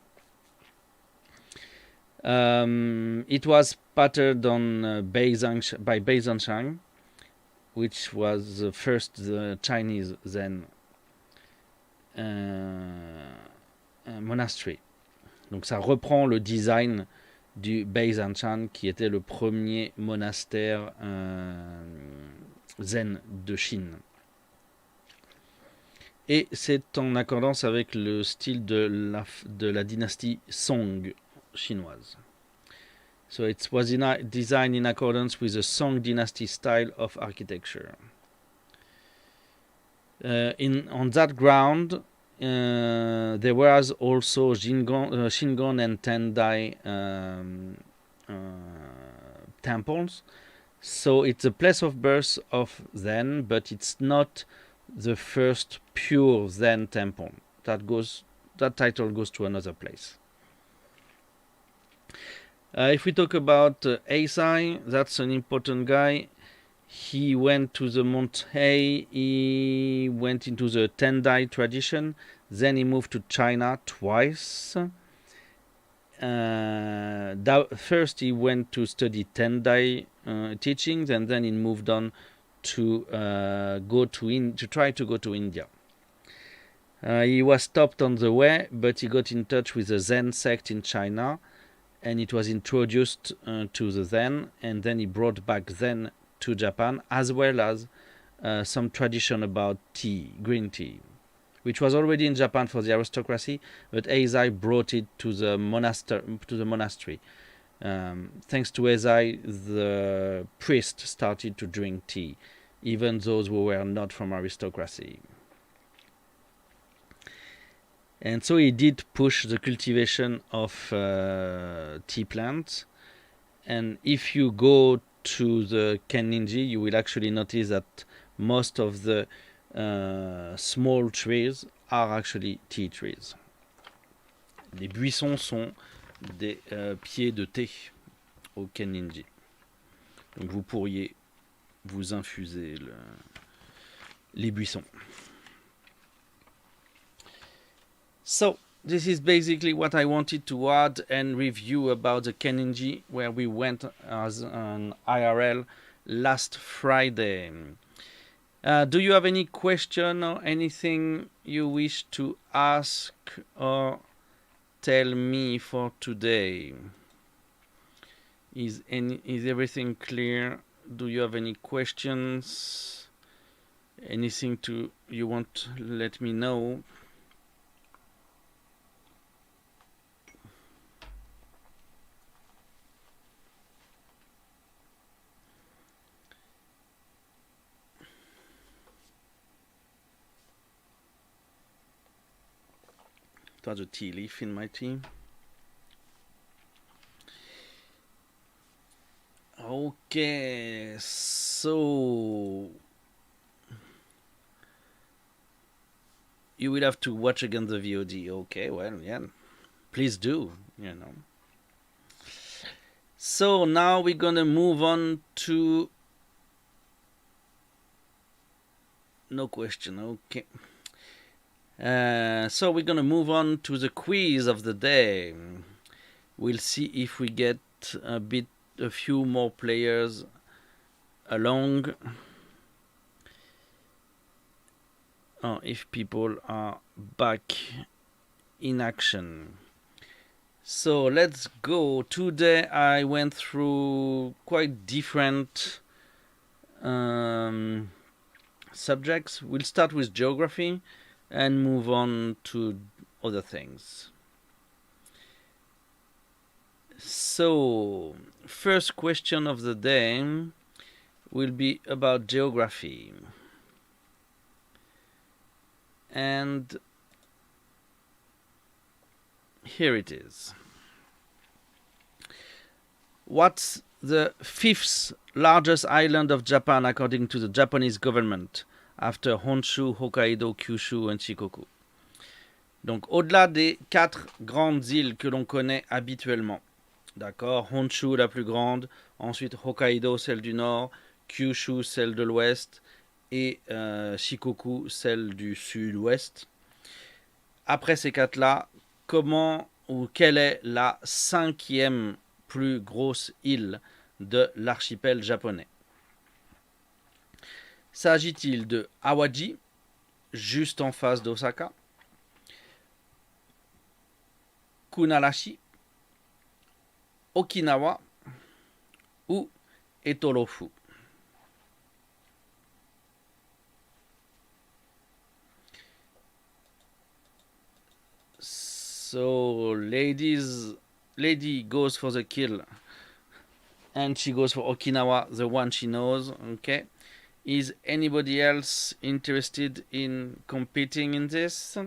It was patterned on by Beizhang, which was the first Chinese Zen monastery. Donc ça reprend le design du Beizhang, qui était le premier monastère zen de Chine. Et c'est en accordance avec le style de la dynastie Song chinoise. So it was designed in accordance with the Song dynasty style of architecture. On that ground, there was also Shingon and Tendai temples. So it's a place of birth of Zen, but it's not the first pure Zen temple. That title goes to another place. If we talk about Eisai, that's an important guy. He went to the Mount Hei, he went into the Tendai tradition, then he moved to China twice. First he went to study Tendai teachings, and then he moved on to try to go to India. He was stopped on the way, but he got in touch with the Zen sect in China, and it was introduced to the Zen, and then he brought back Zen to Japan, as well as some tradition about tea, green tea, which was already in Japan for the aristocracy, but Eisai brought it to the monastery. Thanks to Eisai, the priest started to drink tea, even those who were not from aristocracy. And so he did push the cultivation of tea plants. And if you go to the kenniji, you will actually notice that most of the small trees are actually tea trees. Les buissons sont des pieds de thé au kenniji. Donc vous pourriez vous infuser les buissons. So this is basically what I wanted to add and review about the kenniji, where we went as an IRL last Friday. Do you have any question or anything you wish to ask or tell me for today? Is everything clear? Do you have any questions? Anything you want to let me know? There's a tea leaf in my tea. Okay, so you will have to watch again the VOD. Okay, well, yeah, please do, So now we're gonna move on to... No question, okay. So we're gonna move on to the quiz of the day. We'll see if we get a few more players along. If people are back in action. So let's go. Today I went through quite different subjects. We'll start with geography and move on to other things. So, first question of the day will be about geography. And here it is. What's the fifth largest island of Japan according to the Japanese government after Honshu, Hokkaido, Kyushu and Shikoku? Donc, au-delà des 4 grandes îles que l'on connaît habituellement. D'accord, Honshu la plus grande, ensuite Hokkaido celle du nord, Kyushu celle de l'ouest et Shikoku celle du sud-ouest. Après ces 4-là, comment ou quelle est la 5e plus grosse île de l'archipel japonais? S'agit-il de Awaji, juste en face d'Osaka, Kunarashi, Okinawa ou Etorofu? So lady goes for the kill and she goes for Okinawa, the one she knows. Okay, is anybody else interested in competing in this?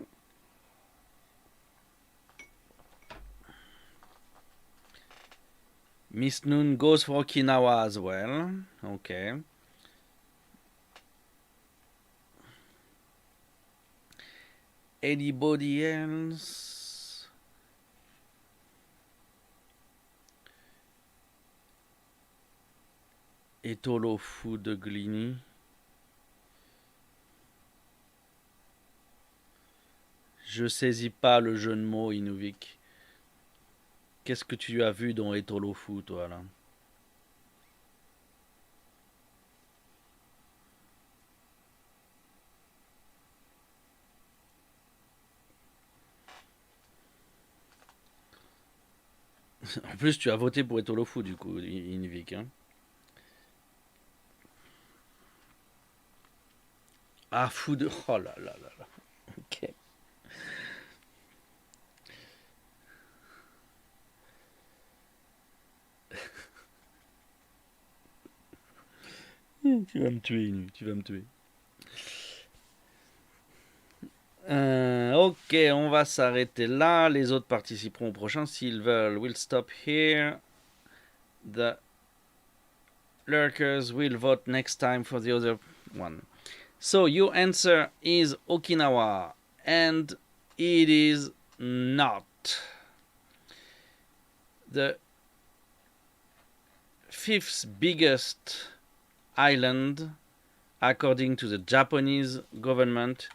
Miss Noon goes for Okinawa as well. Okay. Anybody else? Etolofu de Glini. Je saisis pas le jeu de mots, Inuvik. Qu'est-ce que tu as vu dans Etolofu, toi, là? En plus, tu as voté pour Etolofu, du coup, Inuvik. Hein. Ah, fou de... Oh là là là là. Ok. Tu vas me tuer, Inu, tu vas me tuer. Ok, on va s'arrêter là. Les autres participeront au prochain s'ils veulent. We'll stop here. The lurkers will vote next time for the other one. So your answer is Okinawa, and it is not. The fifth biggest island, according to the Japanese government,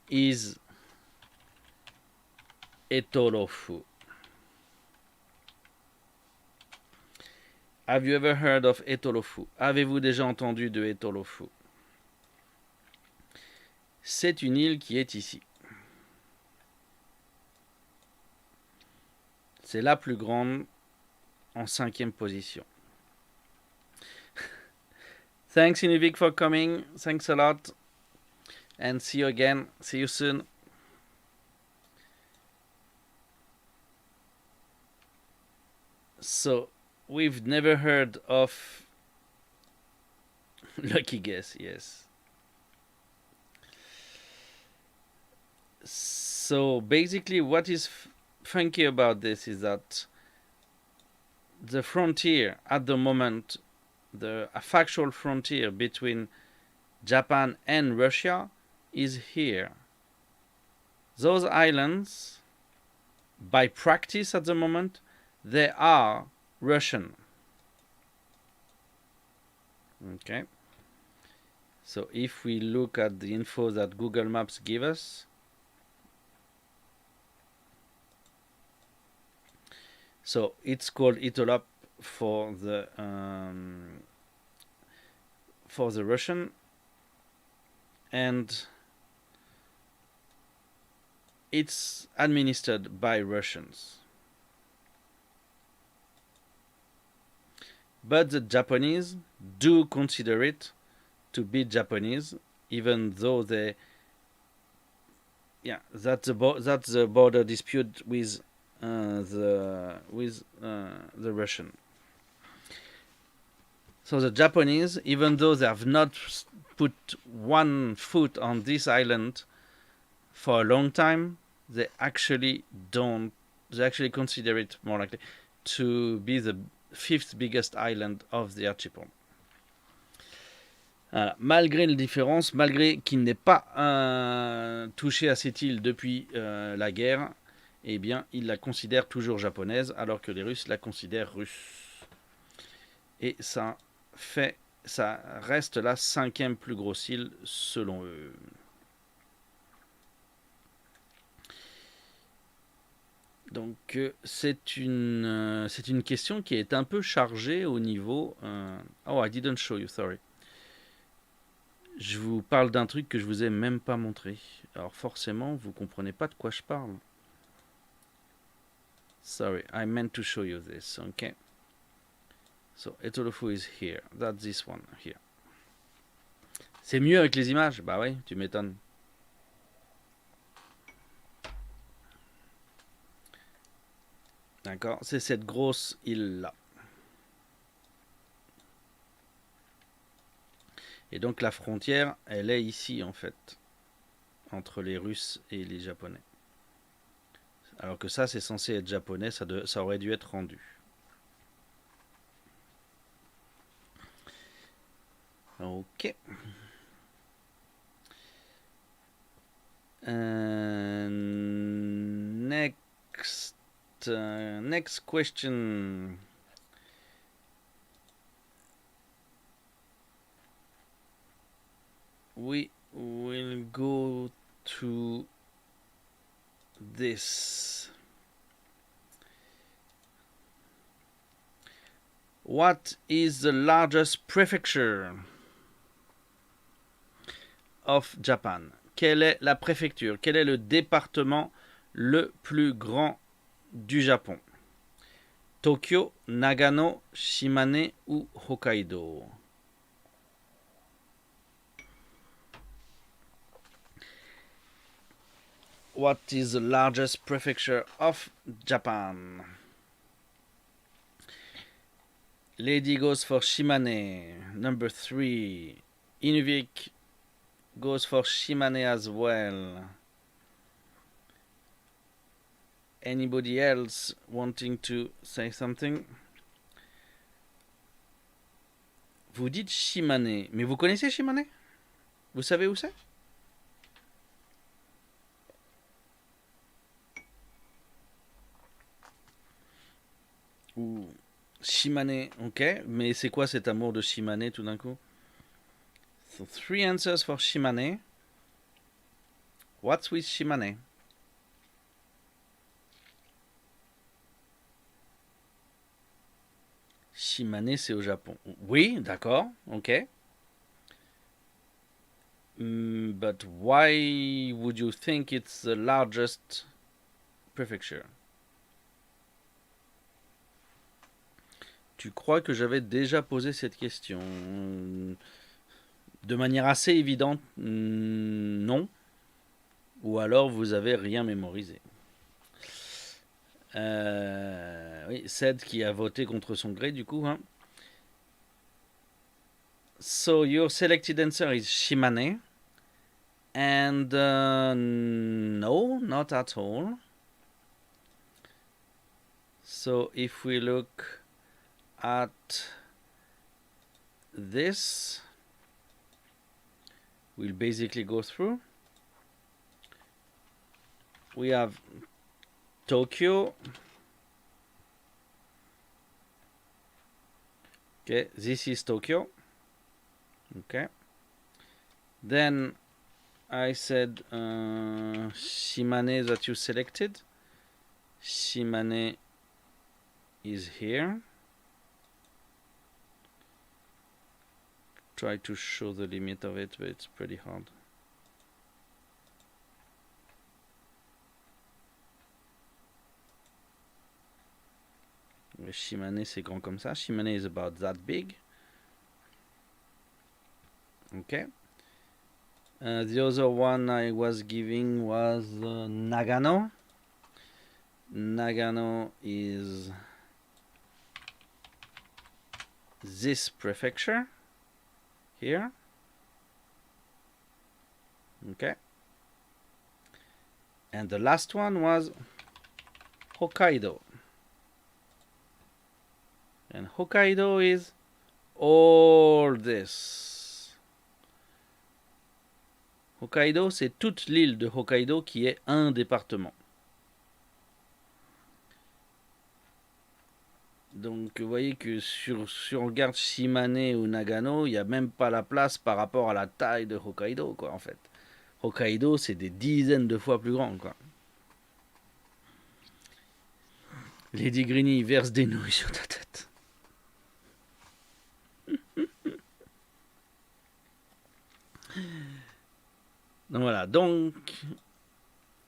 is Etorofu. Have you ever heard of Etorofu? Avez-vous déjà entendu de Etorofu? C'est une île qui est ici. C'est la plus grande en 5e position. Thanks Inuvik for coming. Thanks a lot. And see you again. See you soon. So, we've never heard of... Lucky guess, yes. So, basically, what is funky about this is that the frontier at the moment, the factual frontier between Japan and Russia is here. Those islands, by practice at the moment, they are Russian. Okay. So if we look at the info that Google Maps give us, so it's called Itolop for the Russian, and it's administered by Russians. But the Japanese do consider it to be Japanese, even though they, that's the border dispute with the Russian. So the Japanese, even though they have not put one foot on this island for a long time, they actually don't. They actually consider it more likely to be the 5th biggest island of the archipel. Malgré les différences, malgré qu'il n'ait pas touché à cette île depuis la guerre, eh bien, il la considère toujours japonaise, alors que les Russes la considèrent russe. Et ça reste la 5e plus grosse île selon eux. Donc c'est une question qui est un peu chargée au niveau... Oh, I didn't show you, sorry. Je vous parle d'un truc que je vous ai même pas montré. Alors forcément, vous comprenez pas de quoi je parle. Sorry, I meant to show you this, okay? So, Etolofu is here. That's this one, here. C'est mieux avec les images? Bah oui, tu m'étonnes. D'accord? C'est cette grosse île-là. Et donc la frontière, elle est ici en fait, entre les Russes et les Japonais. Alors que ça, c'est censé être japonais, ça aurait dû être rendu. Ok. Next question. We will go to this. What is the largest prefecture of Japan? Quelle est la préfecture? Quel est le département le plus grand du Japon? Tokyo, Nagano, Shimane ou Hokkaido? What is the largest prefecture of Japan? Lady goes for Shimane. Number 3. Inuvik goes for Shimane as well. Anybody else wanting to say something? Vous dites Shimane, mais vous connaissez Shimane? Vous savez où c'est? Ou Shimane, ok, mais c'est quoi cet amour de Shimane tout d'un coup? So 3 answers for Shimane. What's with Shimane? Shimane, c'est au Japon. Oui, d'accord, ok. But why would you think it's the largest prefecture? Tu crois que j'avais déjà posé cette question? De manière assez évidente, non. Ou alors vous avez rien mémorisé. Oui, Ced qui a voté contre son gré du coup. Hein. So your selected answer is Shimane. And no, not at all. So if we look at this, we'll basically go through. We have Tokyo. Okay, this is Tokyo. Okay. Then I said Shimane that you selected. Shimane is here. Try to show the limit of it, but it's pretty hard. Shimane, c'est grand comme ça. Shimane is about that big. Okay. The other one I was giving was Nagano. Nagano is this prefecture here. Okay. And the last one was Hokkaido. And Hokkaido is all this. Hokkaido, c'est toute l'île de Hokkaido qui est un département. Donc vous voyez que si on regarde Shimane ou Nagano, il n'y a même pas la place par rapport à la taille de Hokkaido, quoi, en fait. Hokkaido, c'est des dizaines de fois plus grand, quoi. Lady Greeny verse des nouilles sur ta tête. Donc voilà, donc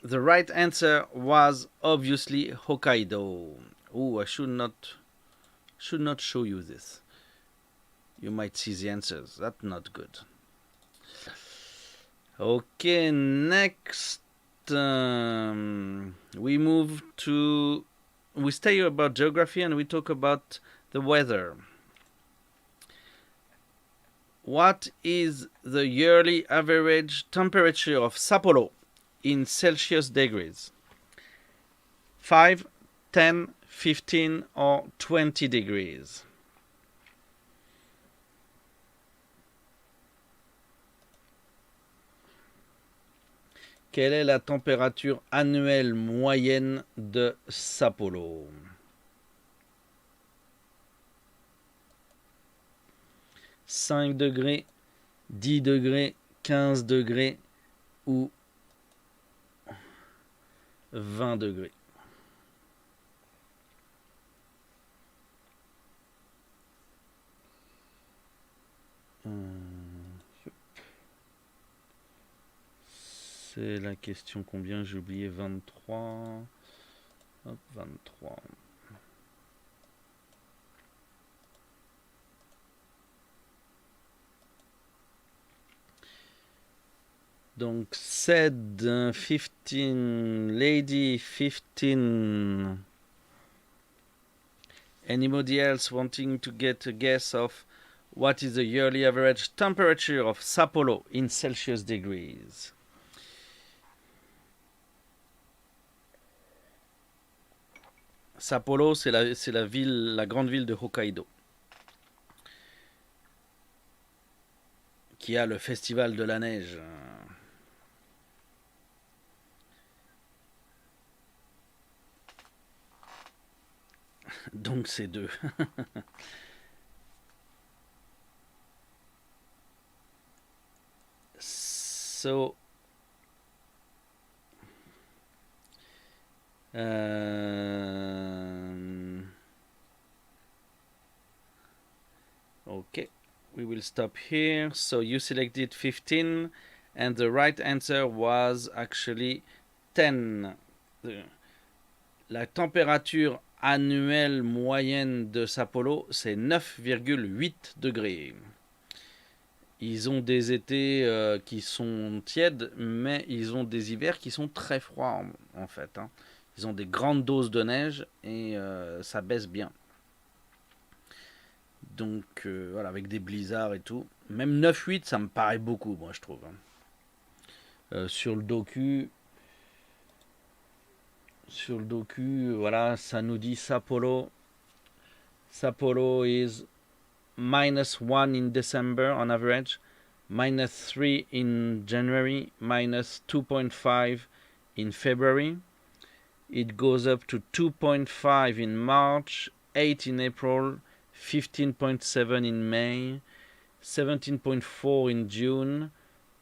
the right answer was obviously Hokkaido. Oh, I should not show you this. You might see the answers. That's not good. Okay, next we stay about geography and we talk about the weather. What is the yearly average temperature of Sapporo in Celsius degrees? 5, 10, 15 or 20 degrees? Quelle est la température annuelle moyenne de Sapporo? 5 degrés, 10 degrés, 15 degrés ou 20 degrés. C'est la question combien? J'ai oublié 23. Hop, 23. Donc, said 15, lady 15. Anybody else wanting to get a guess of what is the yearly average temperature of Sapporo in Celsius degrees? Sapporo, c'est la grande ville de Hokkaido, qui a le festival de la neige. Donc c'est 2. So okay, we will stop here. So you selected 15 and the right answer was actually 10. La température annuelle moyenne de Sapporo, c'est 9,8 degrés. Ils ont des étés qui sont tièdes, mais ils ont des hivers qui sont très froids en fait. Hein. Ils ont des grandes doses de neige et ça baisse bien. Donc voilà, avec des blizzards et tout. Même 9-8, ça me paraît beaucoup, moi je trouve. Hein. Sur le docu, voilà, ça nous dit Sapporo. Sapporo is -1 in December on average, -3 in January, -2.5 in February. It goes up to 2.5 in March, 8 in April, 15.7 in May, 17.4 in June,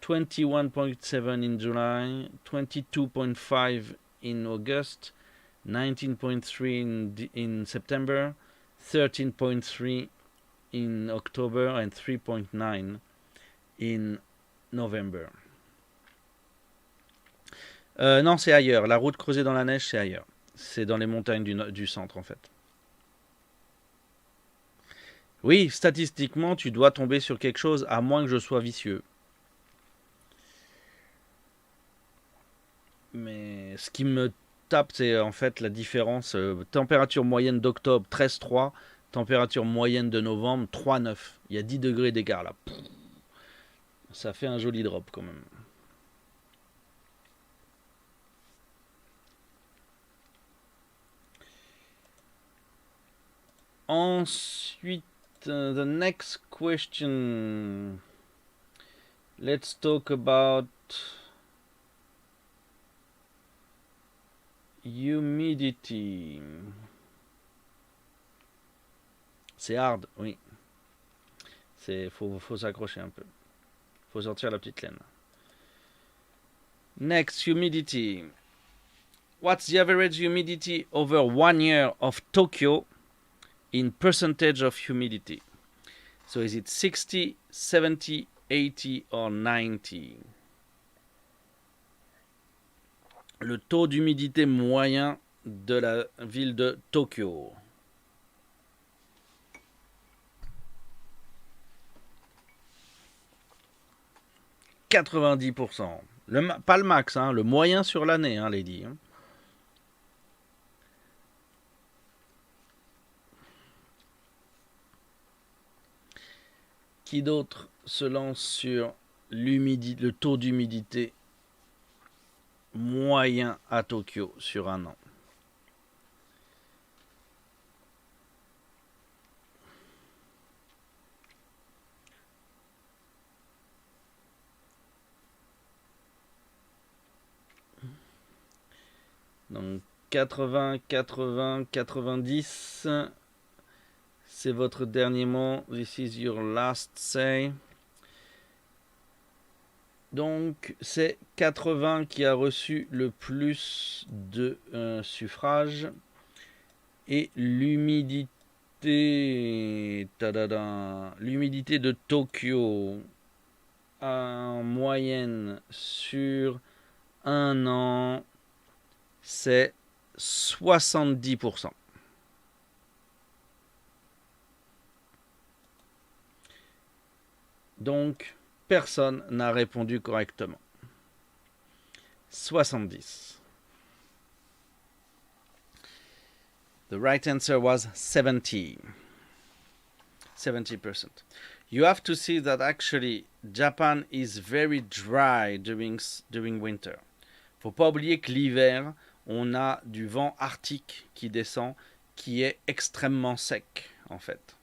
21.7 in July, 22.5 in August, 19.3 in September, 13.3 in October and 3.9 in November. Non, c'est ailleurs. La route creusée dans la neige, c'est ailleurs. C'est dans les montagnes du centre, en fait. Oui, statistiquement, tu dois tomber sur quelque chose à moins que je sois vicieux. Mais ce qui me tape, c'est en fait la différence. Température moyenne d'octobre 13,3, température moyenne de novembre 3,9. Il y a 10 degrés d'écart là. Pff, ça fait un joli drop quand même. Ensuite, the next question. Let's talk about humidity. C'est hard, oui. Faut s'accrocher un peu. Faut sortir la petite laine. Next, humidity. What's the average humidity over 1 year of Tokyo in percentage of humidity? So is it 60, 70, 80 or 90? Le taux d'humidité moyen de la ville de Tokyo. « 90%. Pas le max, hein, le moyen sur l'année, hein, Lady. Hein. Qui d'autre se lance sur le taux d'humidité moyen à Tokyo sur un an? Donc 80, 80, 90. C'est votre dernier mot. This is your last say. Donc c'est 80 qui a reçu le plus de suffrages. Et l'humidité de Tokyo en moyenne sur un an, c'est 70%. Donc, personne n'a répondu correctement. 70. The right answer was 70. 70%. You have to see that actually Japan is very dry during winter. Faut pas oublier que l'hiver, on a du vent arctique qui descend, qui est extrêmement sec en fait.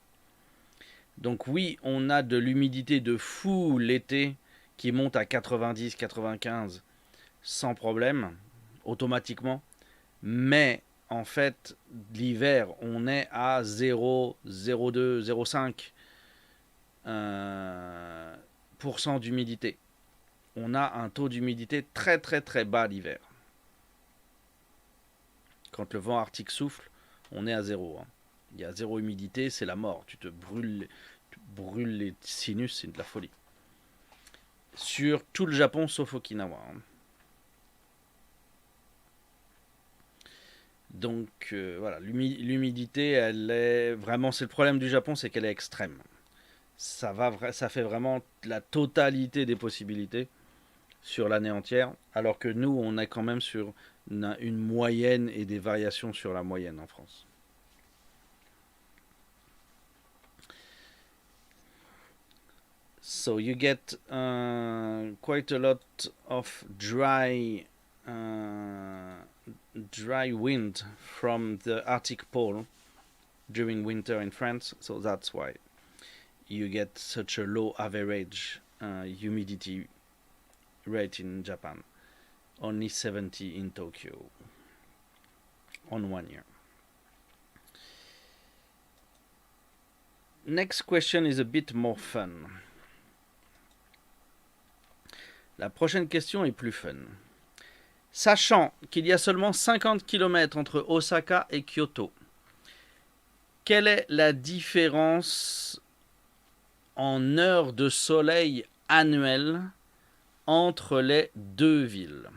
Donc oui, on a de l'humidité de fou l'été qui monte à 90-95 sans problème, automatiquement. Mais en fait, l'hiver, on est à 0, 0,2, 0,5% d'humidité. On a un taux d'humidité très très très bas l'hiver. Quand le vent arctique souffle, on est à 0. Hein. Il y a 0 humidité, c'est la mort. Tu brûles les sinus, c'est de la folie. Sur tout le Japon sauf Okinawa. Hein. Donc voilà, l'humidité, elle est vraiment, c'est le problème du Japon, c'est qu'elle est extrême. Ça fait vraiment la totalité des possibilités sur l'année entière, alors que nous, on est quand même sur une moyenne et des variations sur la moyenne en France. So you get quite a lot of dry wind from the Arctic Pole during winter in France, so that's why you get such a low average humidity rate in Japan. Only 70 in Tokyo on 1 year. Next question is a bit more fun. La prochaine question est plus fun. Sachant qu'il y a seulement 50 km entre Osaka et Kyoto, quelle est la différence en heures de soleil annuelles entre les deux villes?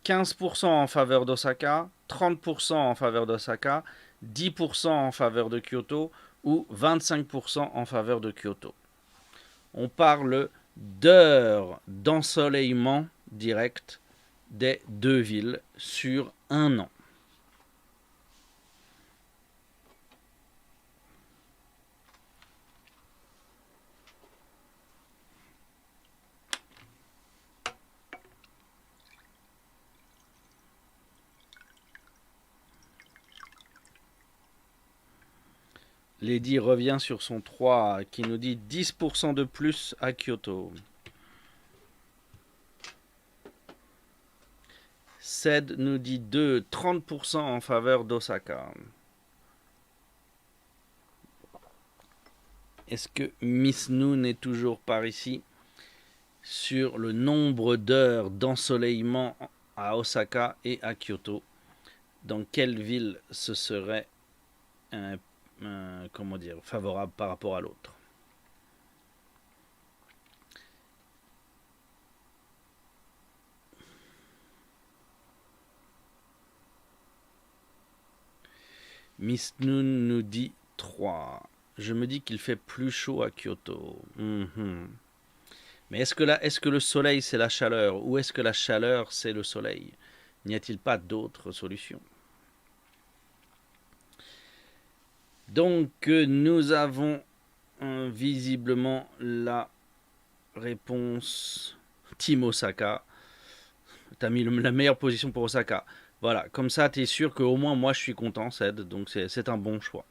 15% en faveur d'Osaka, 30% en faveur d'Osaka, 10% en faveur de Kyoto ou 25% en faveur de Kyoto. On parle d'heures d'ensoleillement direct des deux villes sur un an. Lady revient sur son 3 qui nous dit 10% de plus à Kyoto. Ced nous dit 2, 30% en faveur d'Osaka. Est-ce que Miss Noon est toujours par ici sur le nombre d'heures d'ensoleillement à Osaka et à Kyoto? Dans quelle ville ce serait favorable par rapport à l'autre? Miss Noon nous dit 3. Je me dis qu'il fait plus chaud à Kyoto. Mais est-ce que le soleil c'est la chaleur ou est-ce que la chaleur c'est le soleil? N'y a-t-il pas d'autre solution? Donc nous avons visiblement la réponse Team Osaka. T'as mis la meilleure position pour Osaka. Voilà, comme ça t'es sûr qu'au moins moi je suis content, Ced, donc c'est un bon choix.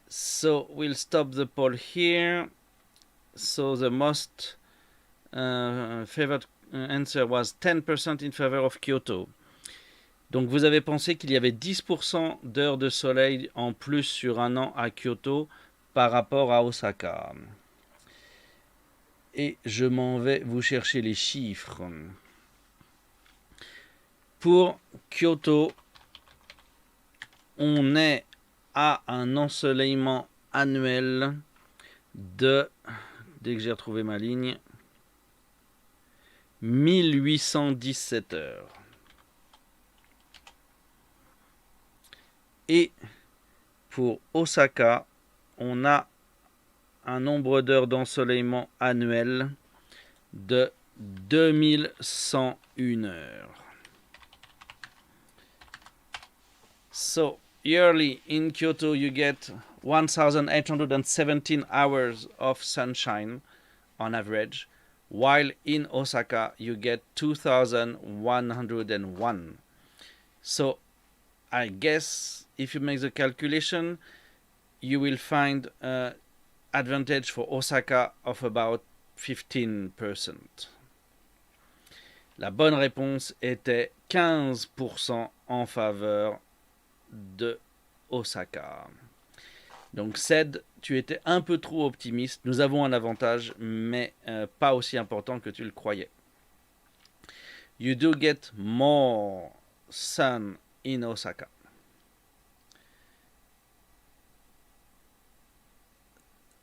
So we'll stop the poll here. So the most favored answer was 10% in favor of Kyoto. Donc vous avez pensé qu'il y avait 10% d'heures de soleil en plus sur un an à Kyoto par rapport à Osaka. Et je m'en vais vous chercher les chiffres. Pour Kyoto, on est à un ensoleillement annuel de, dès que j'ai retrouvé ma ligne, 1817 heures. Et pour Osaka, on a un nombre d'heures d'ensoleillement annuel de 2101 heures. So, yearly in Kyoto you get 1817 hours of sunshine on average, while in Osaka you get 2101. So, I guess if you make the calculation, you will find an advantage for Osaka of about 15%. La bonne réponse était 15% en faveur de Osaka. Donc Ced, tu étais un peu trop optimiste. Nous avons un avantage, mais pas aussi important que tu le croyais. You do get more sun in Osaka.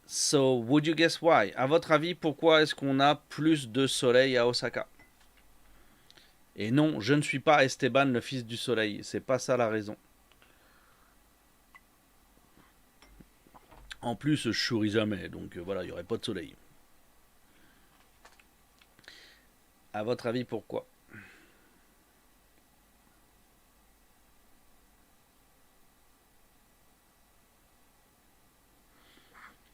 So, would you guess why? À votre avis, pourquoi est-ce qu'on a plus de soleil à Osaka? Et non, je ne suis pas Esteban, le fils du soleil. C'est pas ça la raison. En plus, je souris jamais, donc voilà, il n'y aurait pas de soleil. À votre avis, pourquoi?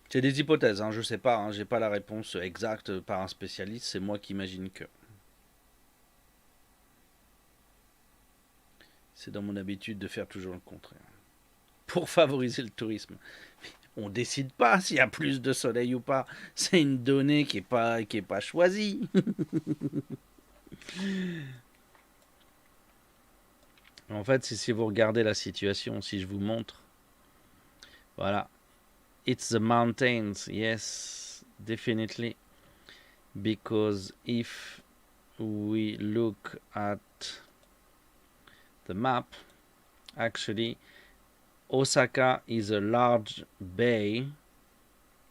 C'est des hypothèses, hein, je sais pas, hein, j'ai pas la réponse exacte par un spécialiste, c'est moi qui imagine que. C'est dans mon habitude de faire toujours le contraire. Pour favoriser le tourisme. On décide pas s'il y a plus de soleil ou pas. C'est une donnée qui est pas choisie. En fait, si vous regardez la situation, si je vous montre, voilà, it's the mountains, yes, definitely, because if we look at the map, actually, Osaka is a large bay,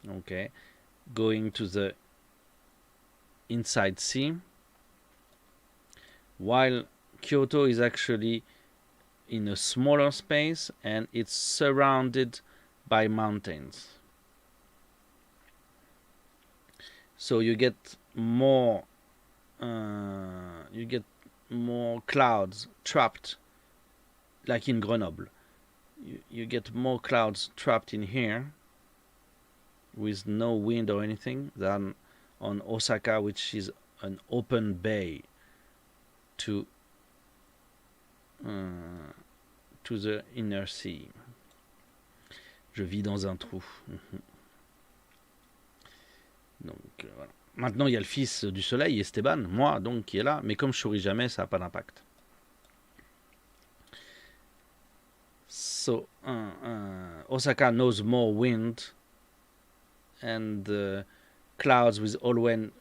okay, going to the inside sea, while Kyoto is actually in a smaller space and it's surrounded by mountains. So you get more clouds trapped, like in Grenoble. You get more clouds trapped in here with no wind or anything than on Osaka, which is an open bay to the inner sea. Je vis dans un trou. Donc voilà. Maintenant, il y a le fils du soleil, Esteban, moi, donc, qui est là. Mais comme je souris jamais, ça n'a pas d'impact. So, Osaka knows more wind and clouds will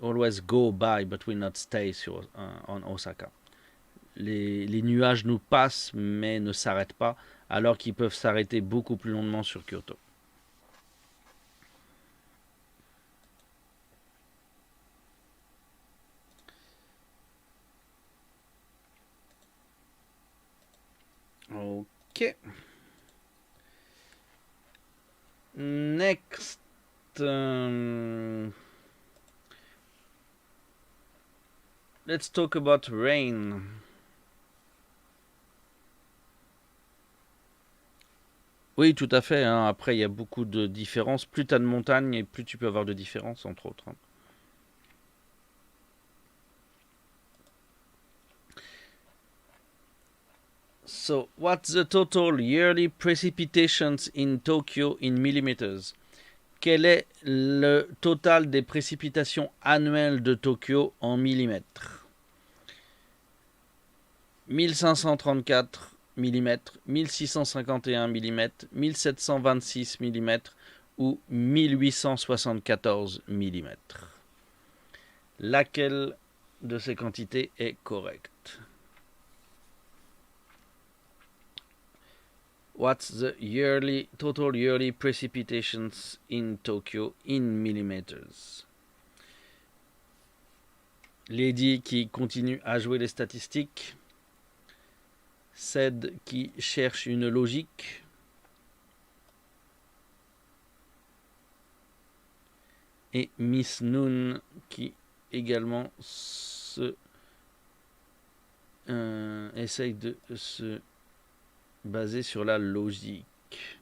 always go by, but will not stay on Osaka. Les nuages nous passent, mais ne s'arrêtent pas, alors qu'ils peuvent s'arrêter beaucoup plus longuement sur Kyoto. Ok. Next. Let's talk about rain. Oui, tout à fait. Hein. Après, il y a beaucoup de différences. Plus tu as de montagnes, et plus tu peux avoir de différences, entre autres. Hein. So, what's the total yearly precipitations in Tokyo in millimeters? Quel est le total des précipitations annuelles de Tokyo en millimètres? 1534 mm, 1651 mm, 1726 mm ou 1874 mm. Laquelle de ces quantités est correcte? What's the total yearly precipitations in Tokyo in millimeters? Lady qui continue à jouer les statistiques. Ced qui cherche une logique. Et Miss Noon qui également essaye de se baser sur la logique.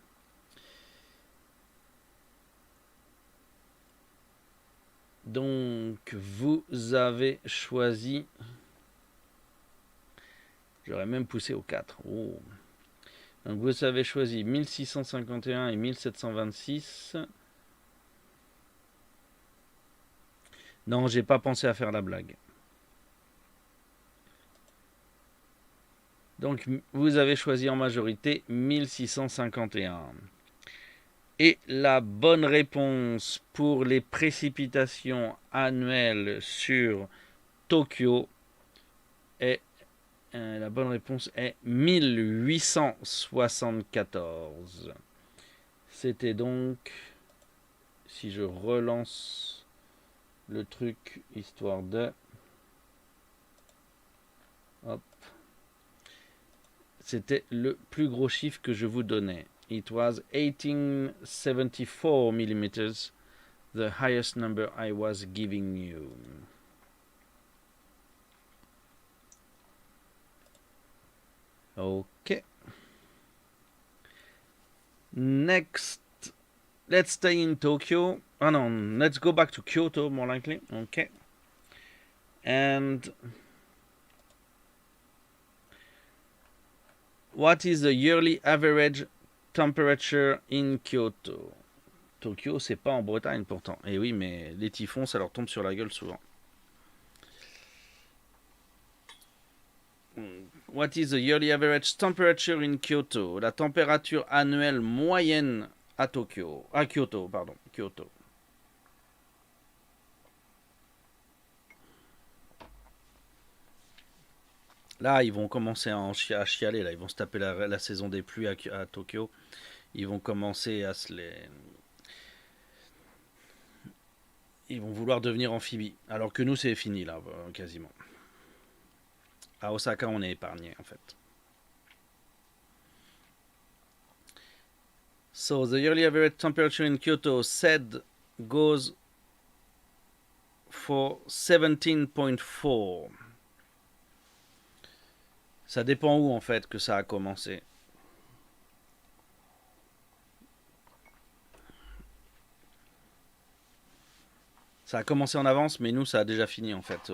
Donc, vous avez choisi... J'aurais même poussé au 4. Oh. Donc, vous avez choisi 1651 et 1726. Non, j'ai pas pensé à faire la blague. Donc, vous avez choisi en majorité 1651. Et la bonne réponse pour les précipitations annuelles sur Tokyo est... la bonne réponse est 1874. C'était donc... Si je relance le truc, histoire de... Hop. C'était le plus gros chiffre que je vous donnais. It was 1874 millimeters, the highest number I was giving you. Okay. Next, let's stay in Tokyo. Oh no, let's go back to Kyoto, more likely. Okay. And what is the yearly average temperature in Kyoto? Tokyo, c'est pas en Bretagne pourtant. Et oui, mais les typhons, ça leur tombe sur la gueule souvent. What is the yearly average temperature in Kyoto? La température annuelle moyenne à Tokyo. À Kyoto, pardon. Kyoto. Là, ils vont commencer à chialer. Là. Ils vont se taper la saison des pluies à Tokyo. Ils vont commencer à se les... Ils vont vouloir devenir amphibies. Alors que nous, c'est fini, là, quasiment. À Osaka, on est épargné en fait. So the yearly average temperature in Kyoto said goes for 17.4. Ça dépend où en fait que ça a commencé. Ça a commencé en avance, mais nous ça a déjà fini en fait.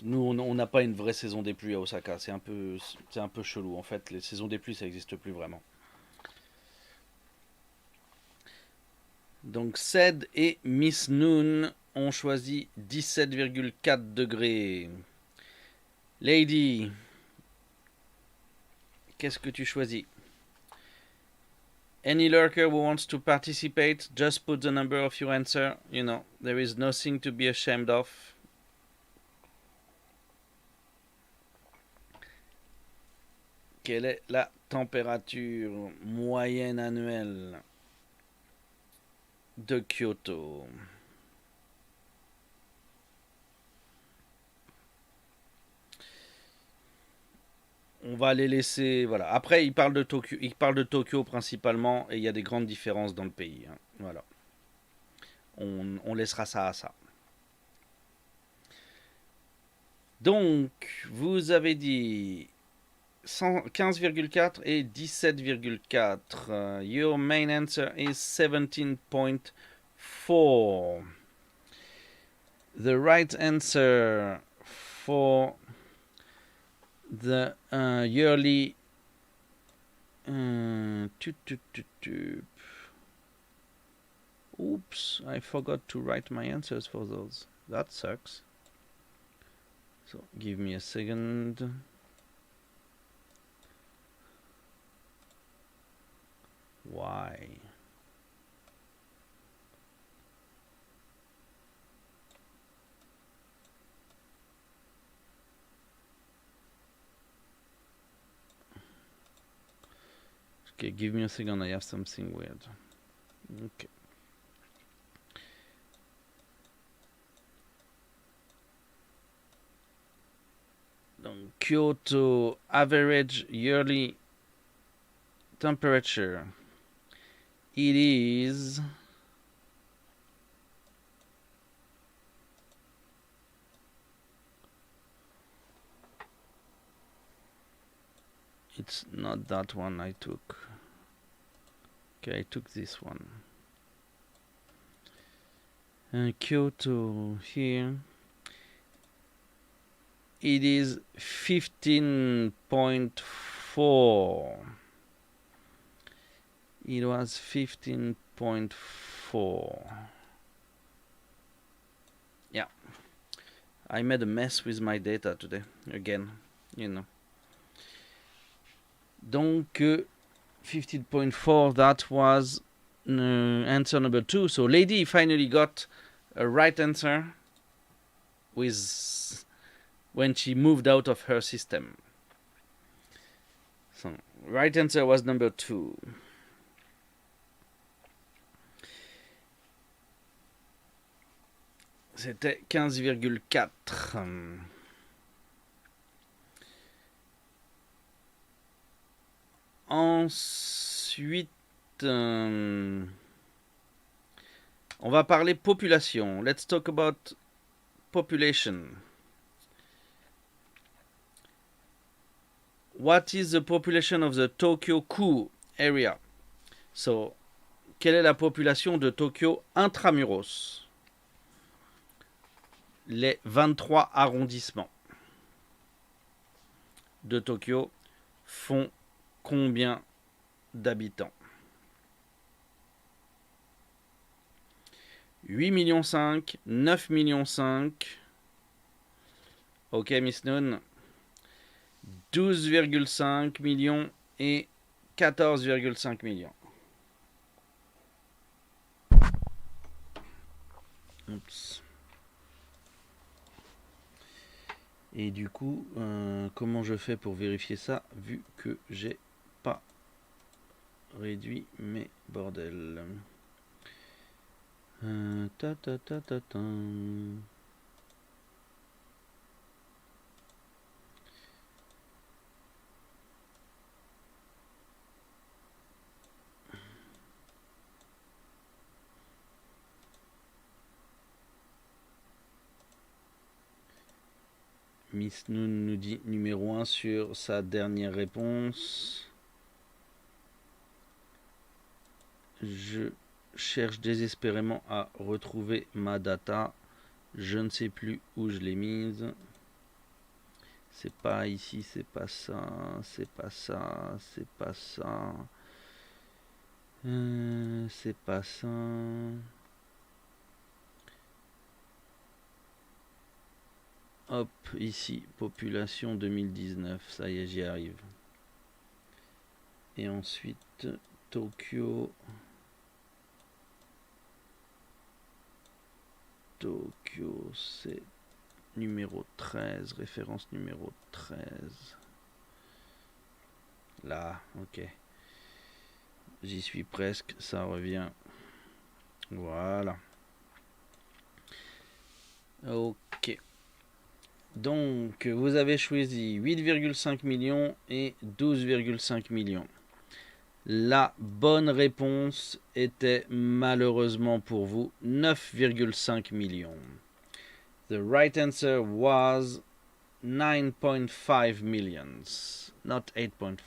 Nous on n'a pas une vraie saison des pluies à Osaka. C'est un peu chelou en fait. Les saisons des pluies ça n'existe plus vraiment. Donc Ced et Miss Noon ont choisi 17,4 degrés. Lady, qu'est-ce que tu choisis? Any lurker who wants to participate, just put the number of your answer. You know, there is nothing to be ashamed of. Quelle est la température moyenne annuelle de Kyoto? On va les laisser. Voilà. Après, il parle de Tokyo principalement, et il y a des grandes différences dans le pays. Hein. Voilà. On laissera ça à ça. Donc, vous avez dit 15,4 et 17,4. Your main answer is 17.4. The right answer for the yearly oops, I forgot to write my answers for those. That sucks. So give me a second. Why? Okay, give me a second, I have something weird. Okay. Donc, Kyoto average yearly temperature. It is it's not that one I took. Okay, I took this one. Kyoto here. It is 15.4. It was 15.4. Yeah. I made a mess with my data today. Again, you know. Donc, 15.4, that was answer number 2. So, Lady finally got a right answer with when she moved out of her system. So, right answer was number 2. C'était 15,4. Ensuite, on va parler population. Let's talk about population. What is the population of the Tokyo-ku area? So, quelle est la population de Tokyo intramuros? Les 23 arrondissements de Tokyo font combien d'habitants? 8,5 millions, 9,5 millions. Ok, Miss Noon. 12,5 millions et 14,5 millions. Oups. Et du coup, comment je fais pour vérifier ça, vu que j'ai pas réduit mes bordels. Miss Noon nous dit numéro 1 sur sa dernière réponse. Je cherche désespérément à retrouver ma data. Je ne sais plus où je l'ai mise. C'est pas ici, c'est pas ça, c'est pas ça, c'est pas ça. C'est pas ça. Hop, ici, population 2019, ça y est, j'y arrive. Et ensuite, Tokyo. Tokyo, c'est numéro 13, référence numéro 13. Là, ok. J'y suis presque, ça revient. Voilà. Ok. Donc, vous avez choisi 8,5 millions et 12,5 millions. La bonne réponse était malheureusement pour vous 9,5 millions. The right answer was 9.5 millions, not 8.5.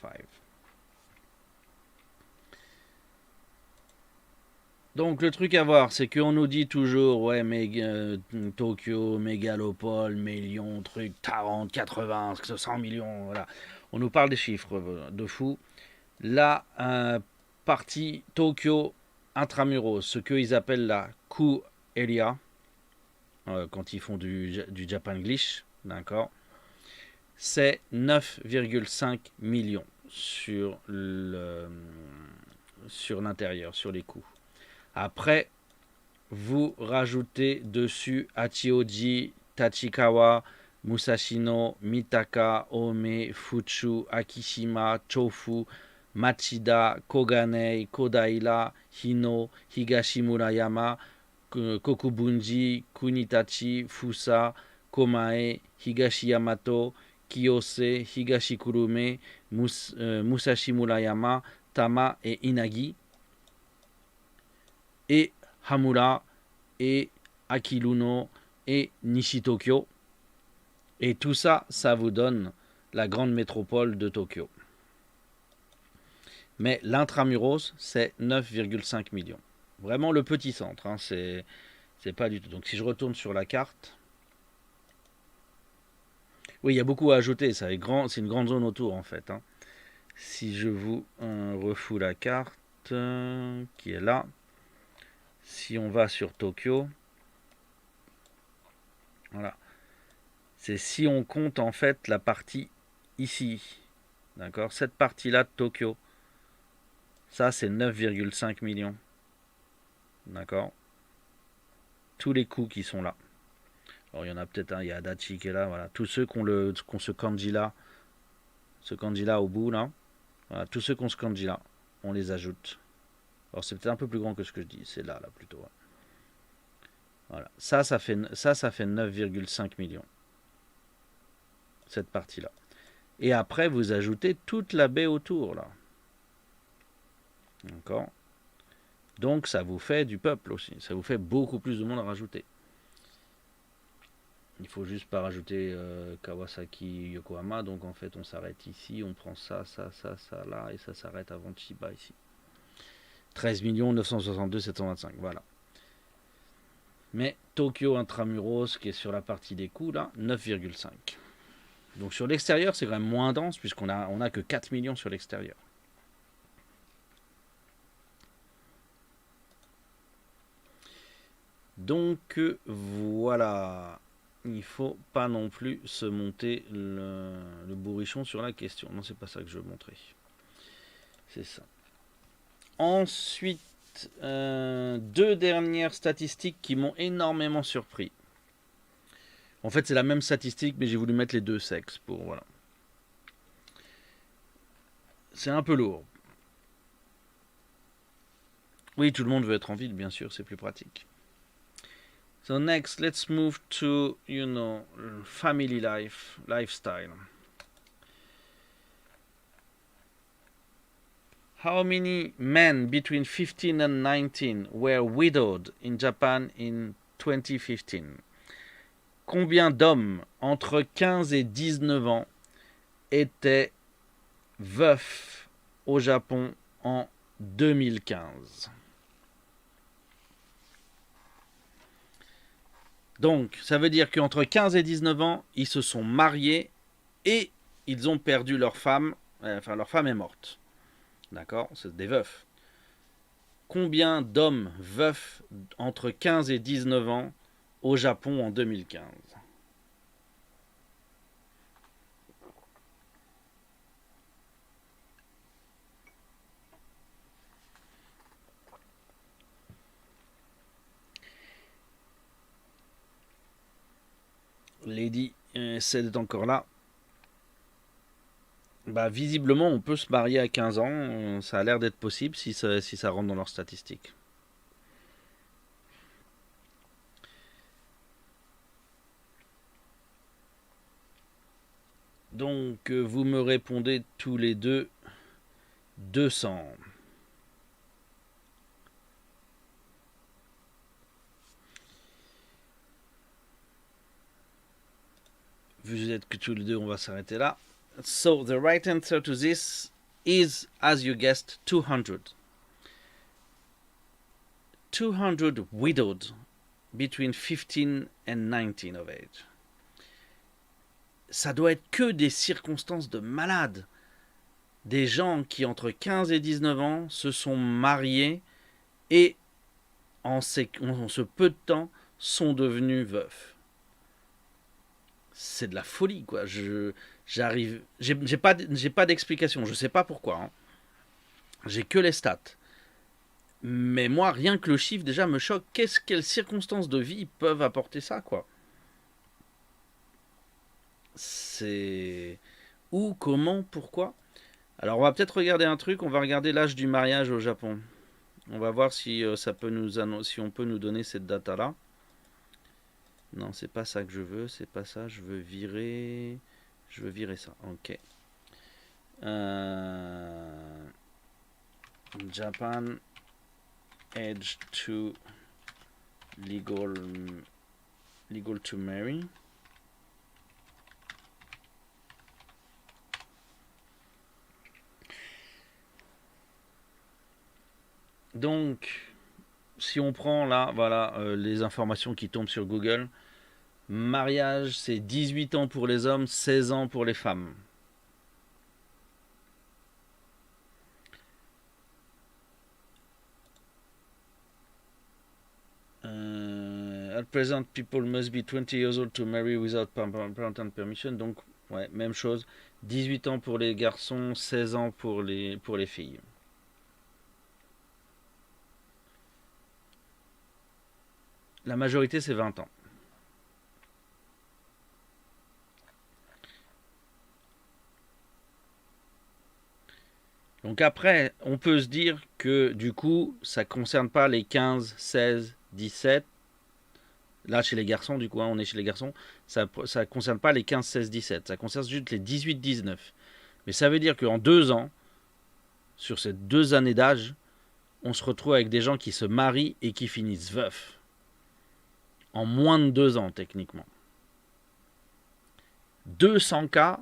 Donc le truc à voir, c'est qu'on nous dit toujours, ouais, Tokyo, mégalopole, millions, truc, 40, 80, 100 millions, voilà. On nous parle des chiffres de fou. La partie Tokyo intramuros, ce qu'ils appellent la Ku area, quand ils font du Japanglish, d'accord, c'est 9,5 millions sur l'intérieur, sur les coûts. Après, vous rajoutez dessus Hachioji, Tachikawa, Musashino, Mitaka, Ome, Fuchu, Akishima, Chofu, Machida, Koganei, Kodaira, Hino, Higashimurayama, Kokubunji, Kunitachi, Fusa, Komae, Higashiyamato, Kiyose, Higashikurume, Musashimurayama, Tama et Inagi. Et Hamura, et Akiluno, et Nishitokyo. Et tout ça, ça vous donne la grande métropole de Tokyo. Mais l'intramuros, c'est 9,5 millions. Vraiment le petit centre, hein, c'est pas du tout. Donc si je retourne sur la carte, oui, il y a beaucoup à ajouter, c'est une grande zone autour en fait. Hein. Si je vous refous la carte qui est là, si on va sur Tokyo, voilà, c'est si on compte en fait la partie ici, d'accord, cette partie-là de Tokyo, ça c'est 9,5 millions, d'accord, tous les coûts qui sont là. Alors il y en a peut-être un, il y a Adachi qui est là, voilà, tous ceux qui ont ce kanji là au bout là, voilà, tous ceux qui ont ce kanji là, on les ajoute. Alors c'est peut-être un peu plus grand que ce que je dis, c'est là plutôt. Ouais. Voilà, ça fait 9,5 millions. Cette partie-là. Et après, vous ajoutez toute la baie autour, là. D'accord. Donc, ça vous fait du peuple aussi. Ça vous fait beaucoup plus de monde à rajouter. Il faut juste pas rajouter Kawasaki, Yokohama. Donc, en fait, on s'arrête ici. On prend ça, là. Et ça s'arrête avant Chiba, ici. 13 962 725. Voilà. Mais Tokyo Intramuros, qui est sur la partie des coûts, là, 9,5. Donc sur l'extérieur, c'est quand même moins dense, puisqu'on a que 4 millions sur l'extérieur. Donc voilà. Il ne faut pas non plus se monter le bourrichon sur la question. Non, c'est pas ça que je veux montrer. C'est ça. Ensuite, deux dernières statistiques qui m'ont énormément surpris. En fait, c'est la même statistique, mais j'ai voulu mettre les deux sexes pour voilà. C'est un peu lourd. Oui, tout le monde veut être en ville, bien sûr, c'est plus pratique. So next, let's move to, family lifestyle. How many men between 15 and 19 were widowed in Japan in 2015? Combien d'hommes entre 15 et 19 ans étaient veufs au Japon en 2015? Donc, ça veut dire qu'entre 15 et 19 ans, ils se sont mariés et ils ont perdu leur femme. Enfin, leur femme est morte. D'accord? C'est des veufs. Combien d'hommes veufs entre 15 et 19 ans au Japon en 2015? Lady c'est encore là. Bah, visiblement, on peut se marier à 15 ans. Ça a l'air d'être possible si ça rentre dans leurs statistiques. Donc, vous me répondez tous les deux 200. Vous êtes que tous les deux, on va s'arrêter là. So, the right answer to this is, as you guessed, 200. 200 widowed between 15 and 19 of age. Ça doit être que des circonstances de malades. Des gens qui, entre 15 et 19 ans, se sont mariés et, en ce peu de temps, sont devenus veufs. C'est de la folie, quoi. J'ai pas d'explication. Je sais pas pourquoi. Hein. J'ai que les stats. Mais moi, rien que le chiffre déjà me choque. Quelles circonstances de vie peuvent apporter ça, quoi? C'est où, comment, pourquoi? Alors, on va peut-être regarder un truc. On va regarder l'âge du mariage au Japon. On va voir si ça peut si on peut nous donner cette data-là. Non, c'est pas ça que je veux. C'est pas ça. Je veux virer ça. Ok. Japan age to legal to marry. Donc, si on prend là, voilà, les informations qui tombent sur Google, mariage, c'est 18 ans pour les hommes, 16 ans pour les femmes. At present, people must be 20 years old to marry without parental permission. Donc, ouais, même chose. 18 ans pour les garçons, 16 ans pour les filles. La majorité, c'est 20 ans. Donc après, on peut se dire que du coup, ça ne concerne pas les 15, 16, 17. Là, chez les garçons, du coup, hein, on est chez les garçons. Ça ne concerne pas les 15, 16, 17. Ça concerne juste les 18, 19. Mais ça veut dire qu'en 2 ans, sur ces 2 années d'âge, on se retrouve avec des gens qui se marient et qui finissent veufs. En moins de 2 ans, techniquement. 200 cas.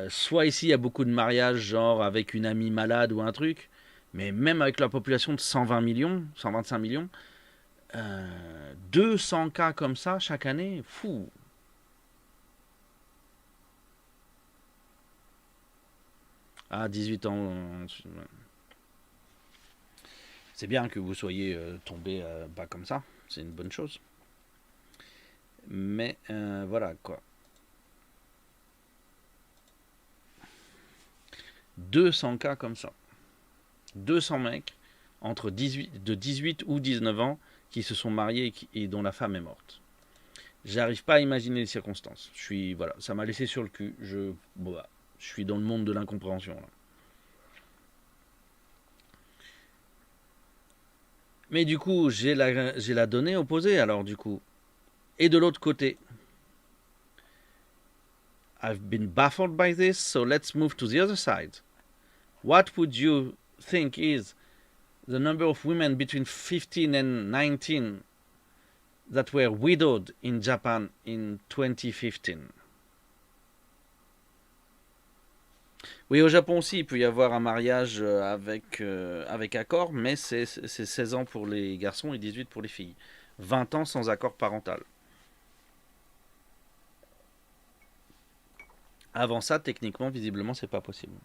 Soit ici, il y a beaucoup de mariages, genre avec une amie malade ou un truc. Mais même avec la population de 120 millions, 125 millions, 200 cas comme ça chaque année, fou. Ah, 18 ans. C'est bien que vous soyez tombé pas comme ça. C'est une bonne chose. Mais voilà quoi. 200 cas comme ça. 200 mecs de 18 ou 19 ans qui se sont mariés et dont la femme est morte. J'arrive pas à imaginer les circonstances. Voilà, ça m'a laissé sur le cul. Je suis dans le monde de l'incompréhension là. Mais du coup, j'ai la donnée opposée alors du coup. Et de l'autre côté, I've been baffled by this, so let's move to the other side. What would you think is the number of women between 15 and 19 that were widowed in Japan in 2015. Oui, au Japon aussi, il peut y avoir un mariage avec accord, mais c'est 16 ans pour les garçons et 18 pour les filles. 20 ans sans accord parental. Avant ça, techniquement, visiblement, c'est pas possible.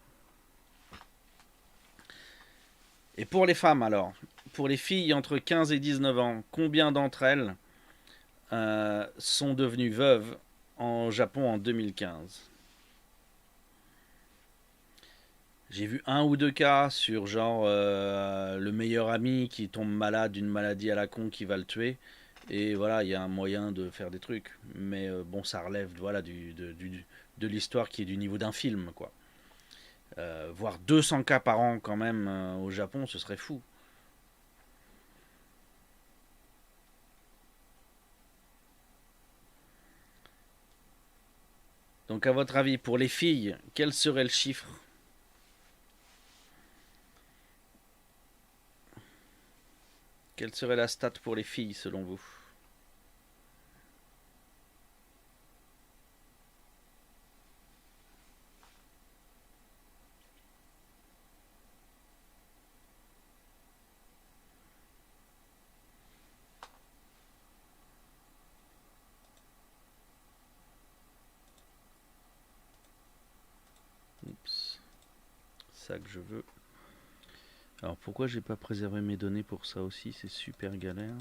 Et pour les femmes alors, pour les filles entre 15 et 19 ans, combien d'entre elles sont devenues veuves en Japon en 2015? J'ai vu un ou deux cas sur genre le meilleur ami qui tombe malade d'une maladie à la con qui va le tuer. Et voilà, il y a un moyen de faire des trucs. Mais bon, ça relève voilà, de l'histoire qui est du niveau d'un film, quoi. Voir 200 cas par an quand même au Japon, ce serait fou. Donc à votre avis, pour les filles, quel serait le chiffre? Quelle serait la stat pour les filles selon vous? Oups, ça que je veux. Alors pourquoi j'ai pas préservé mes données pour ça aussi? C'est super galère.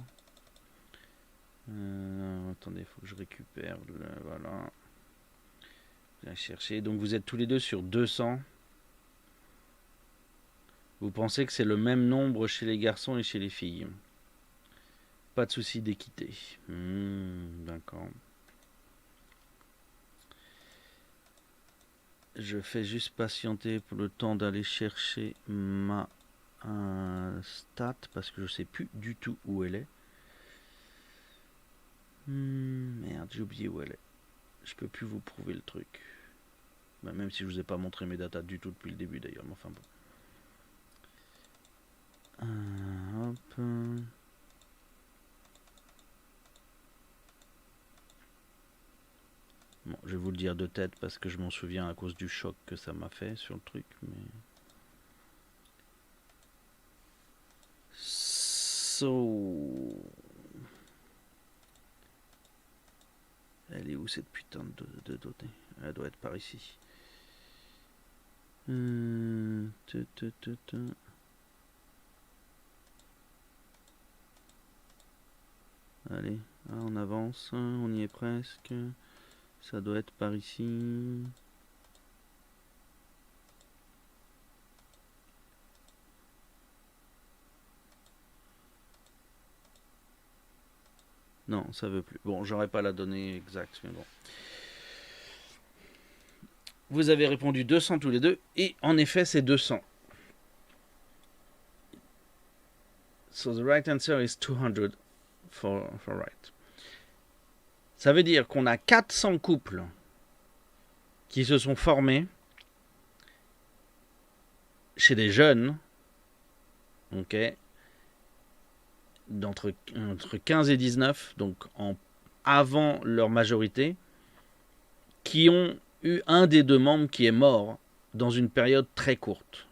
Attendez, il faut que je récupère. Voilà. Je vais chercher. Donc vous êtes tous les deux sur 200. Vous pensez que c'est le même nombre chez les garçons et chez les filles? Pas de souci d'équité. D'accord. Je fais juste patienter pour le temps d'aller chercher ma stat parce que je sais plus du tout où elle est. Merde, j'ai oublié où elle est. Je peux plus vous prouver le truc. Bah, même si je vous ai pas montré mes datas du tout depuis le début d'ailleurs. Mais enfin bon. Hop. Bon, je vais vous le dire de tête parce que je m'en souviens à cause du choc que ça m'a fait sur le truc. Mais... So... Elle est où cette putain de donnée? Elle doit être par ici. Allez, on avance, on y est presque. Ça doit être par ici. Non, ça veut plus. Bon, j'aurais pas la donnée exacte, mais bon. Vous avez répondu 200 tous les deux, et en effet, c'est 200. So the right answer is 200 for right. Ça veut dire qu'on a 400 couples qui se sont formés chez des jeunes, ok, entre 15 et 19, donc avant leur majorité, qui ont eu un des deux membres qui est mort dans une période très courte.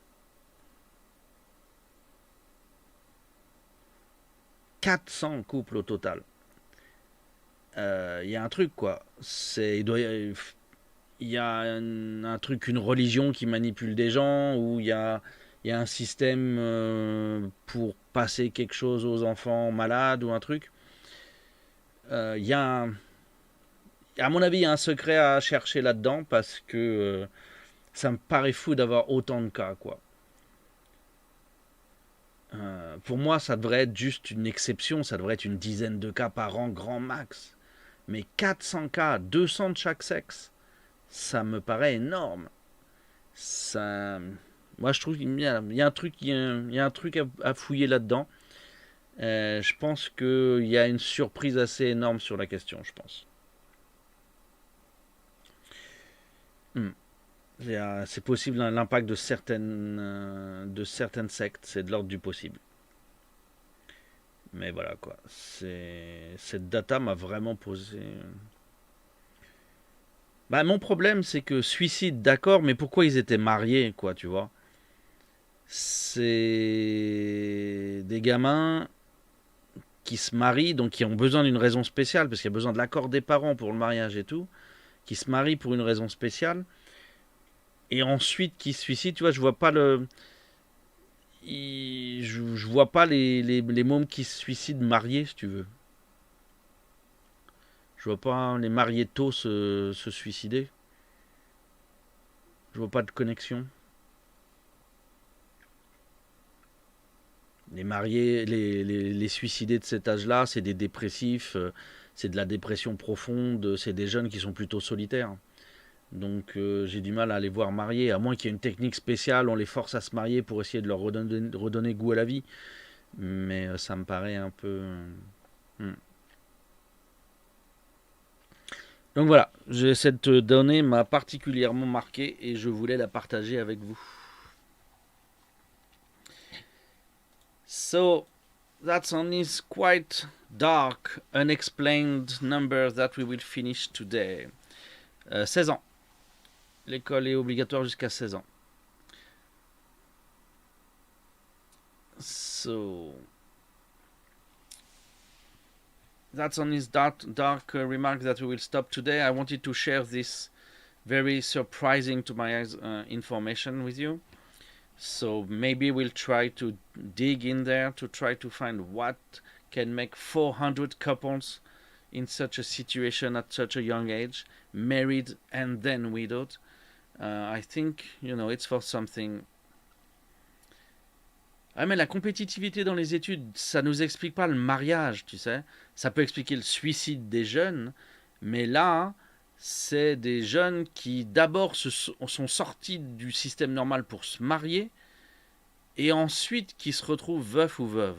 400 couples au total. Il y a un truc, quoi. Il y a un truc, une religion qui manipule des gens, ou il y a un système pour passer quelque chose aux enfants malades, ou un truc. Il y a à mon avis, il y a un secret à chercher là-dedans, parce que ça me paraît fou d'avoir autant de cas, quoi. Pour moi, ça devrait être juste une exception, ça devrait être une dizaine de cas par an, grand max. Mais 400 cas, 200 de chaque sexe, ça me paraît énorme. Ça, moi, je trouve qu'il y a un truc, il y a un truc à fouiller là-dedans. Je pense qu'il y a une surprise assez énorme sur la question, je pense. C'est possible, l'impact de certaines sectes, c'est de l'ordre du possible. Mais voilà quoi. Cette data m'a vraiment posé. Bah, mon problème, c'est que suicide, d'accord, mais pourquoi ils étaient mariés, quoi, tu vois? C'est des gamins qui se marient, donc qui ont besoin d'une raison spéciale, parce qu'il y a besoin de l'accord des parents pour le mariage et tout, qui se marient pour une raison spéciale, et ensuite qui se suicident, tu vois, je vois pas le. Je vois pas les mômes qui se suicident mariés, si tu veux. Je vois pas les mariés tôt se suicider. Je vois pas de connexion. Les mariés, les suicidés de cet âge-là, c'est des dépressifs, c'est de la dépression profonde, c'est des jeunes qui sont plutôt solitaires. Donc j'ai du mal à les voir mariés, à moins qu'il y ait une technique spéciale, on les force à se marier pour essayer de leur redonner goût à la vie. Mais ça me paraît un peu. Hmm. Donc voilà, cette donnée m'a particulièrement marqué et je voulais la partager avec vous. So that's on this quite dark, unexplained number that we will finish today. 16 ans. L'école est obligatoire jusqu'à 16 ans. So that's on this dark remark that we will stop today. I wanted to share this very surprising to my eyes information with you. So maybe we'll try to dig in there to try to find what can make 400 couples in such a situation at such a young age, married and then widowed. I think, it's for something. Ah mais la compétitivité dans les études, ça nous explique pas le mariage, tu sais. Ça peut expliquer le suicide des jeunes, mais là, c'est des jeunes qui d'abord sont sortis du système normal pour se marier, et ensuite qui se retrouvent veufs ou veuves.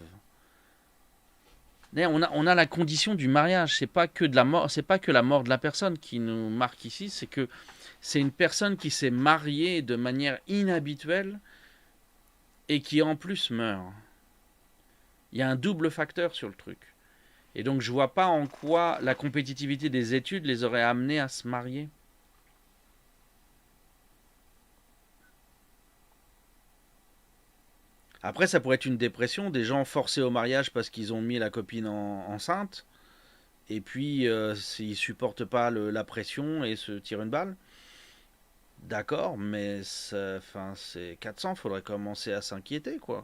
On a la condition du mariage, c'est pas que de la mort, c'est pas que la mort de la personne qui nous marque ici, c'est que c'est une personne qui s'est mariée de manière inhabituelle et qui en plus meurt. Il y a un double facteur sur le truc. Et donc je vois pas en quoi la compétitivité des études les aurait amenés à se marier. Après, ça pourrait être une dépression, des gens forcés au mariage parce qu'ils ont mis la copine enceinte, et puis s'ils supportent pas la pression et se tirent une balle. D'accord, mais c'est 400, faudrait commencer à s'inquiéter, quoi.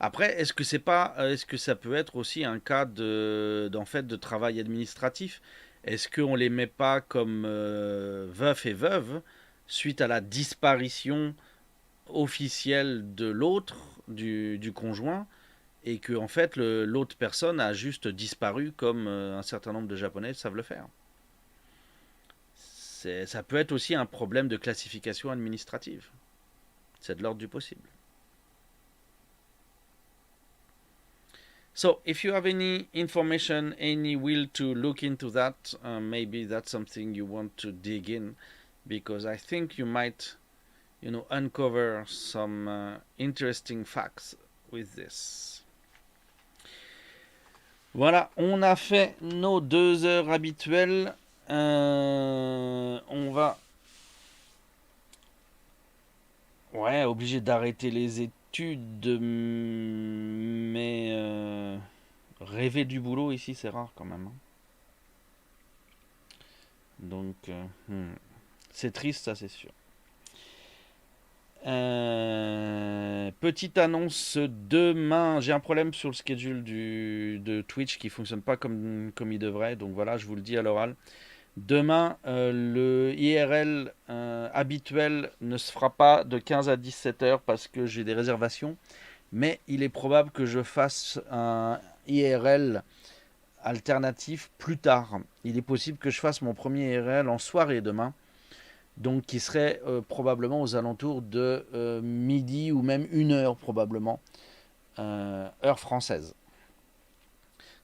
Après, est-ce que ça peut être aussi un cas d'en fait, de travail administratif? Est-ce qu'on les met pas comme veufs et veuves suite à la disparition officielle de l'autre, du conjoint, et que en fait l'autre personne a juste disparu comme un certain nombre de Japonais savent le faire? Ça peut être aussi un problème de classification administrative. C'est de l'ordre du possible. So, if you have any information, any will to look into that, maybe that's something you want to dig in, because I think you might, uncover some interesting facts with this. Voilà, on a fait nos 2 heures habituelles. On va. Ouais, obligé d'arrêter les études, mais rêver du boulot ici, c'est rare quand même, hein. Donc, c'est triste, ça, c'est sûr. Petite annonce demain. J'ai un problème sur le schedule de Twitch qui fonctionne pas comme il devrait. Donc voilà, je vous le dis à l'oral. Demain, le IRL habituel ne se fera pas de 15 à 17 heures parce que j'ai des réservations. Mais il est probable que je fasse un IRL alternatif plus tard. Il est possible que je fasse mon premier IRL en soirée demain. Donc qui serait probablement aux alentours de midi ou même 1 heure probablement, heure française.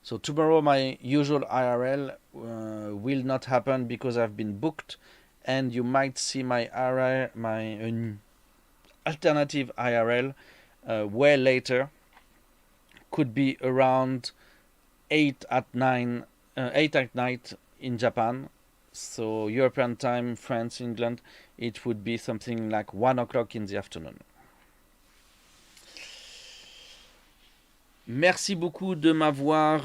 So tomorrow my usual IRL will not happen because I've been booked, and you might see my alternative IRL way later, could be around 8 at night in Japan. So European time, France, England, it would be something like 1 o'clock in the afternoon. Merci beaucoup de m'avoir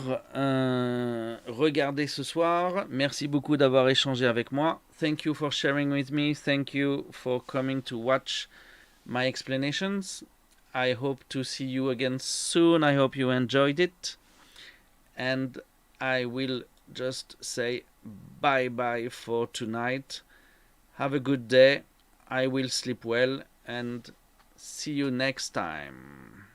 regardé ce soir. Merci beaucoup d'avoir échangé avec moi. Thank you for sharing with me. Thank you for coming to watch my explanations. I hope to see you again soon. I hope you enjoyed it. And I will just say bye-bye for tonight. Have a good day. I will sleep well and see you next time.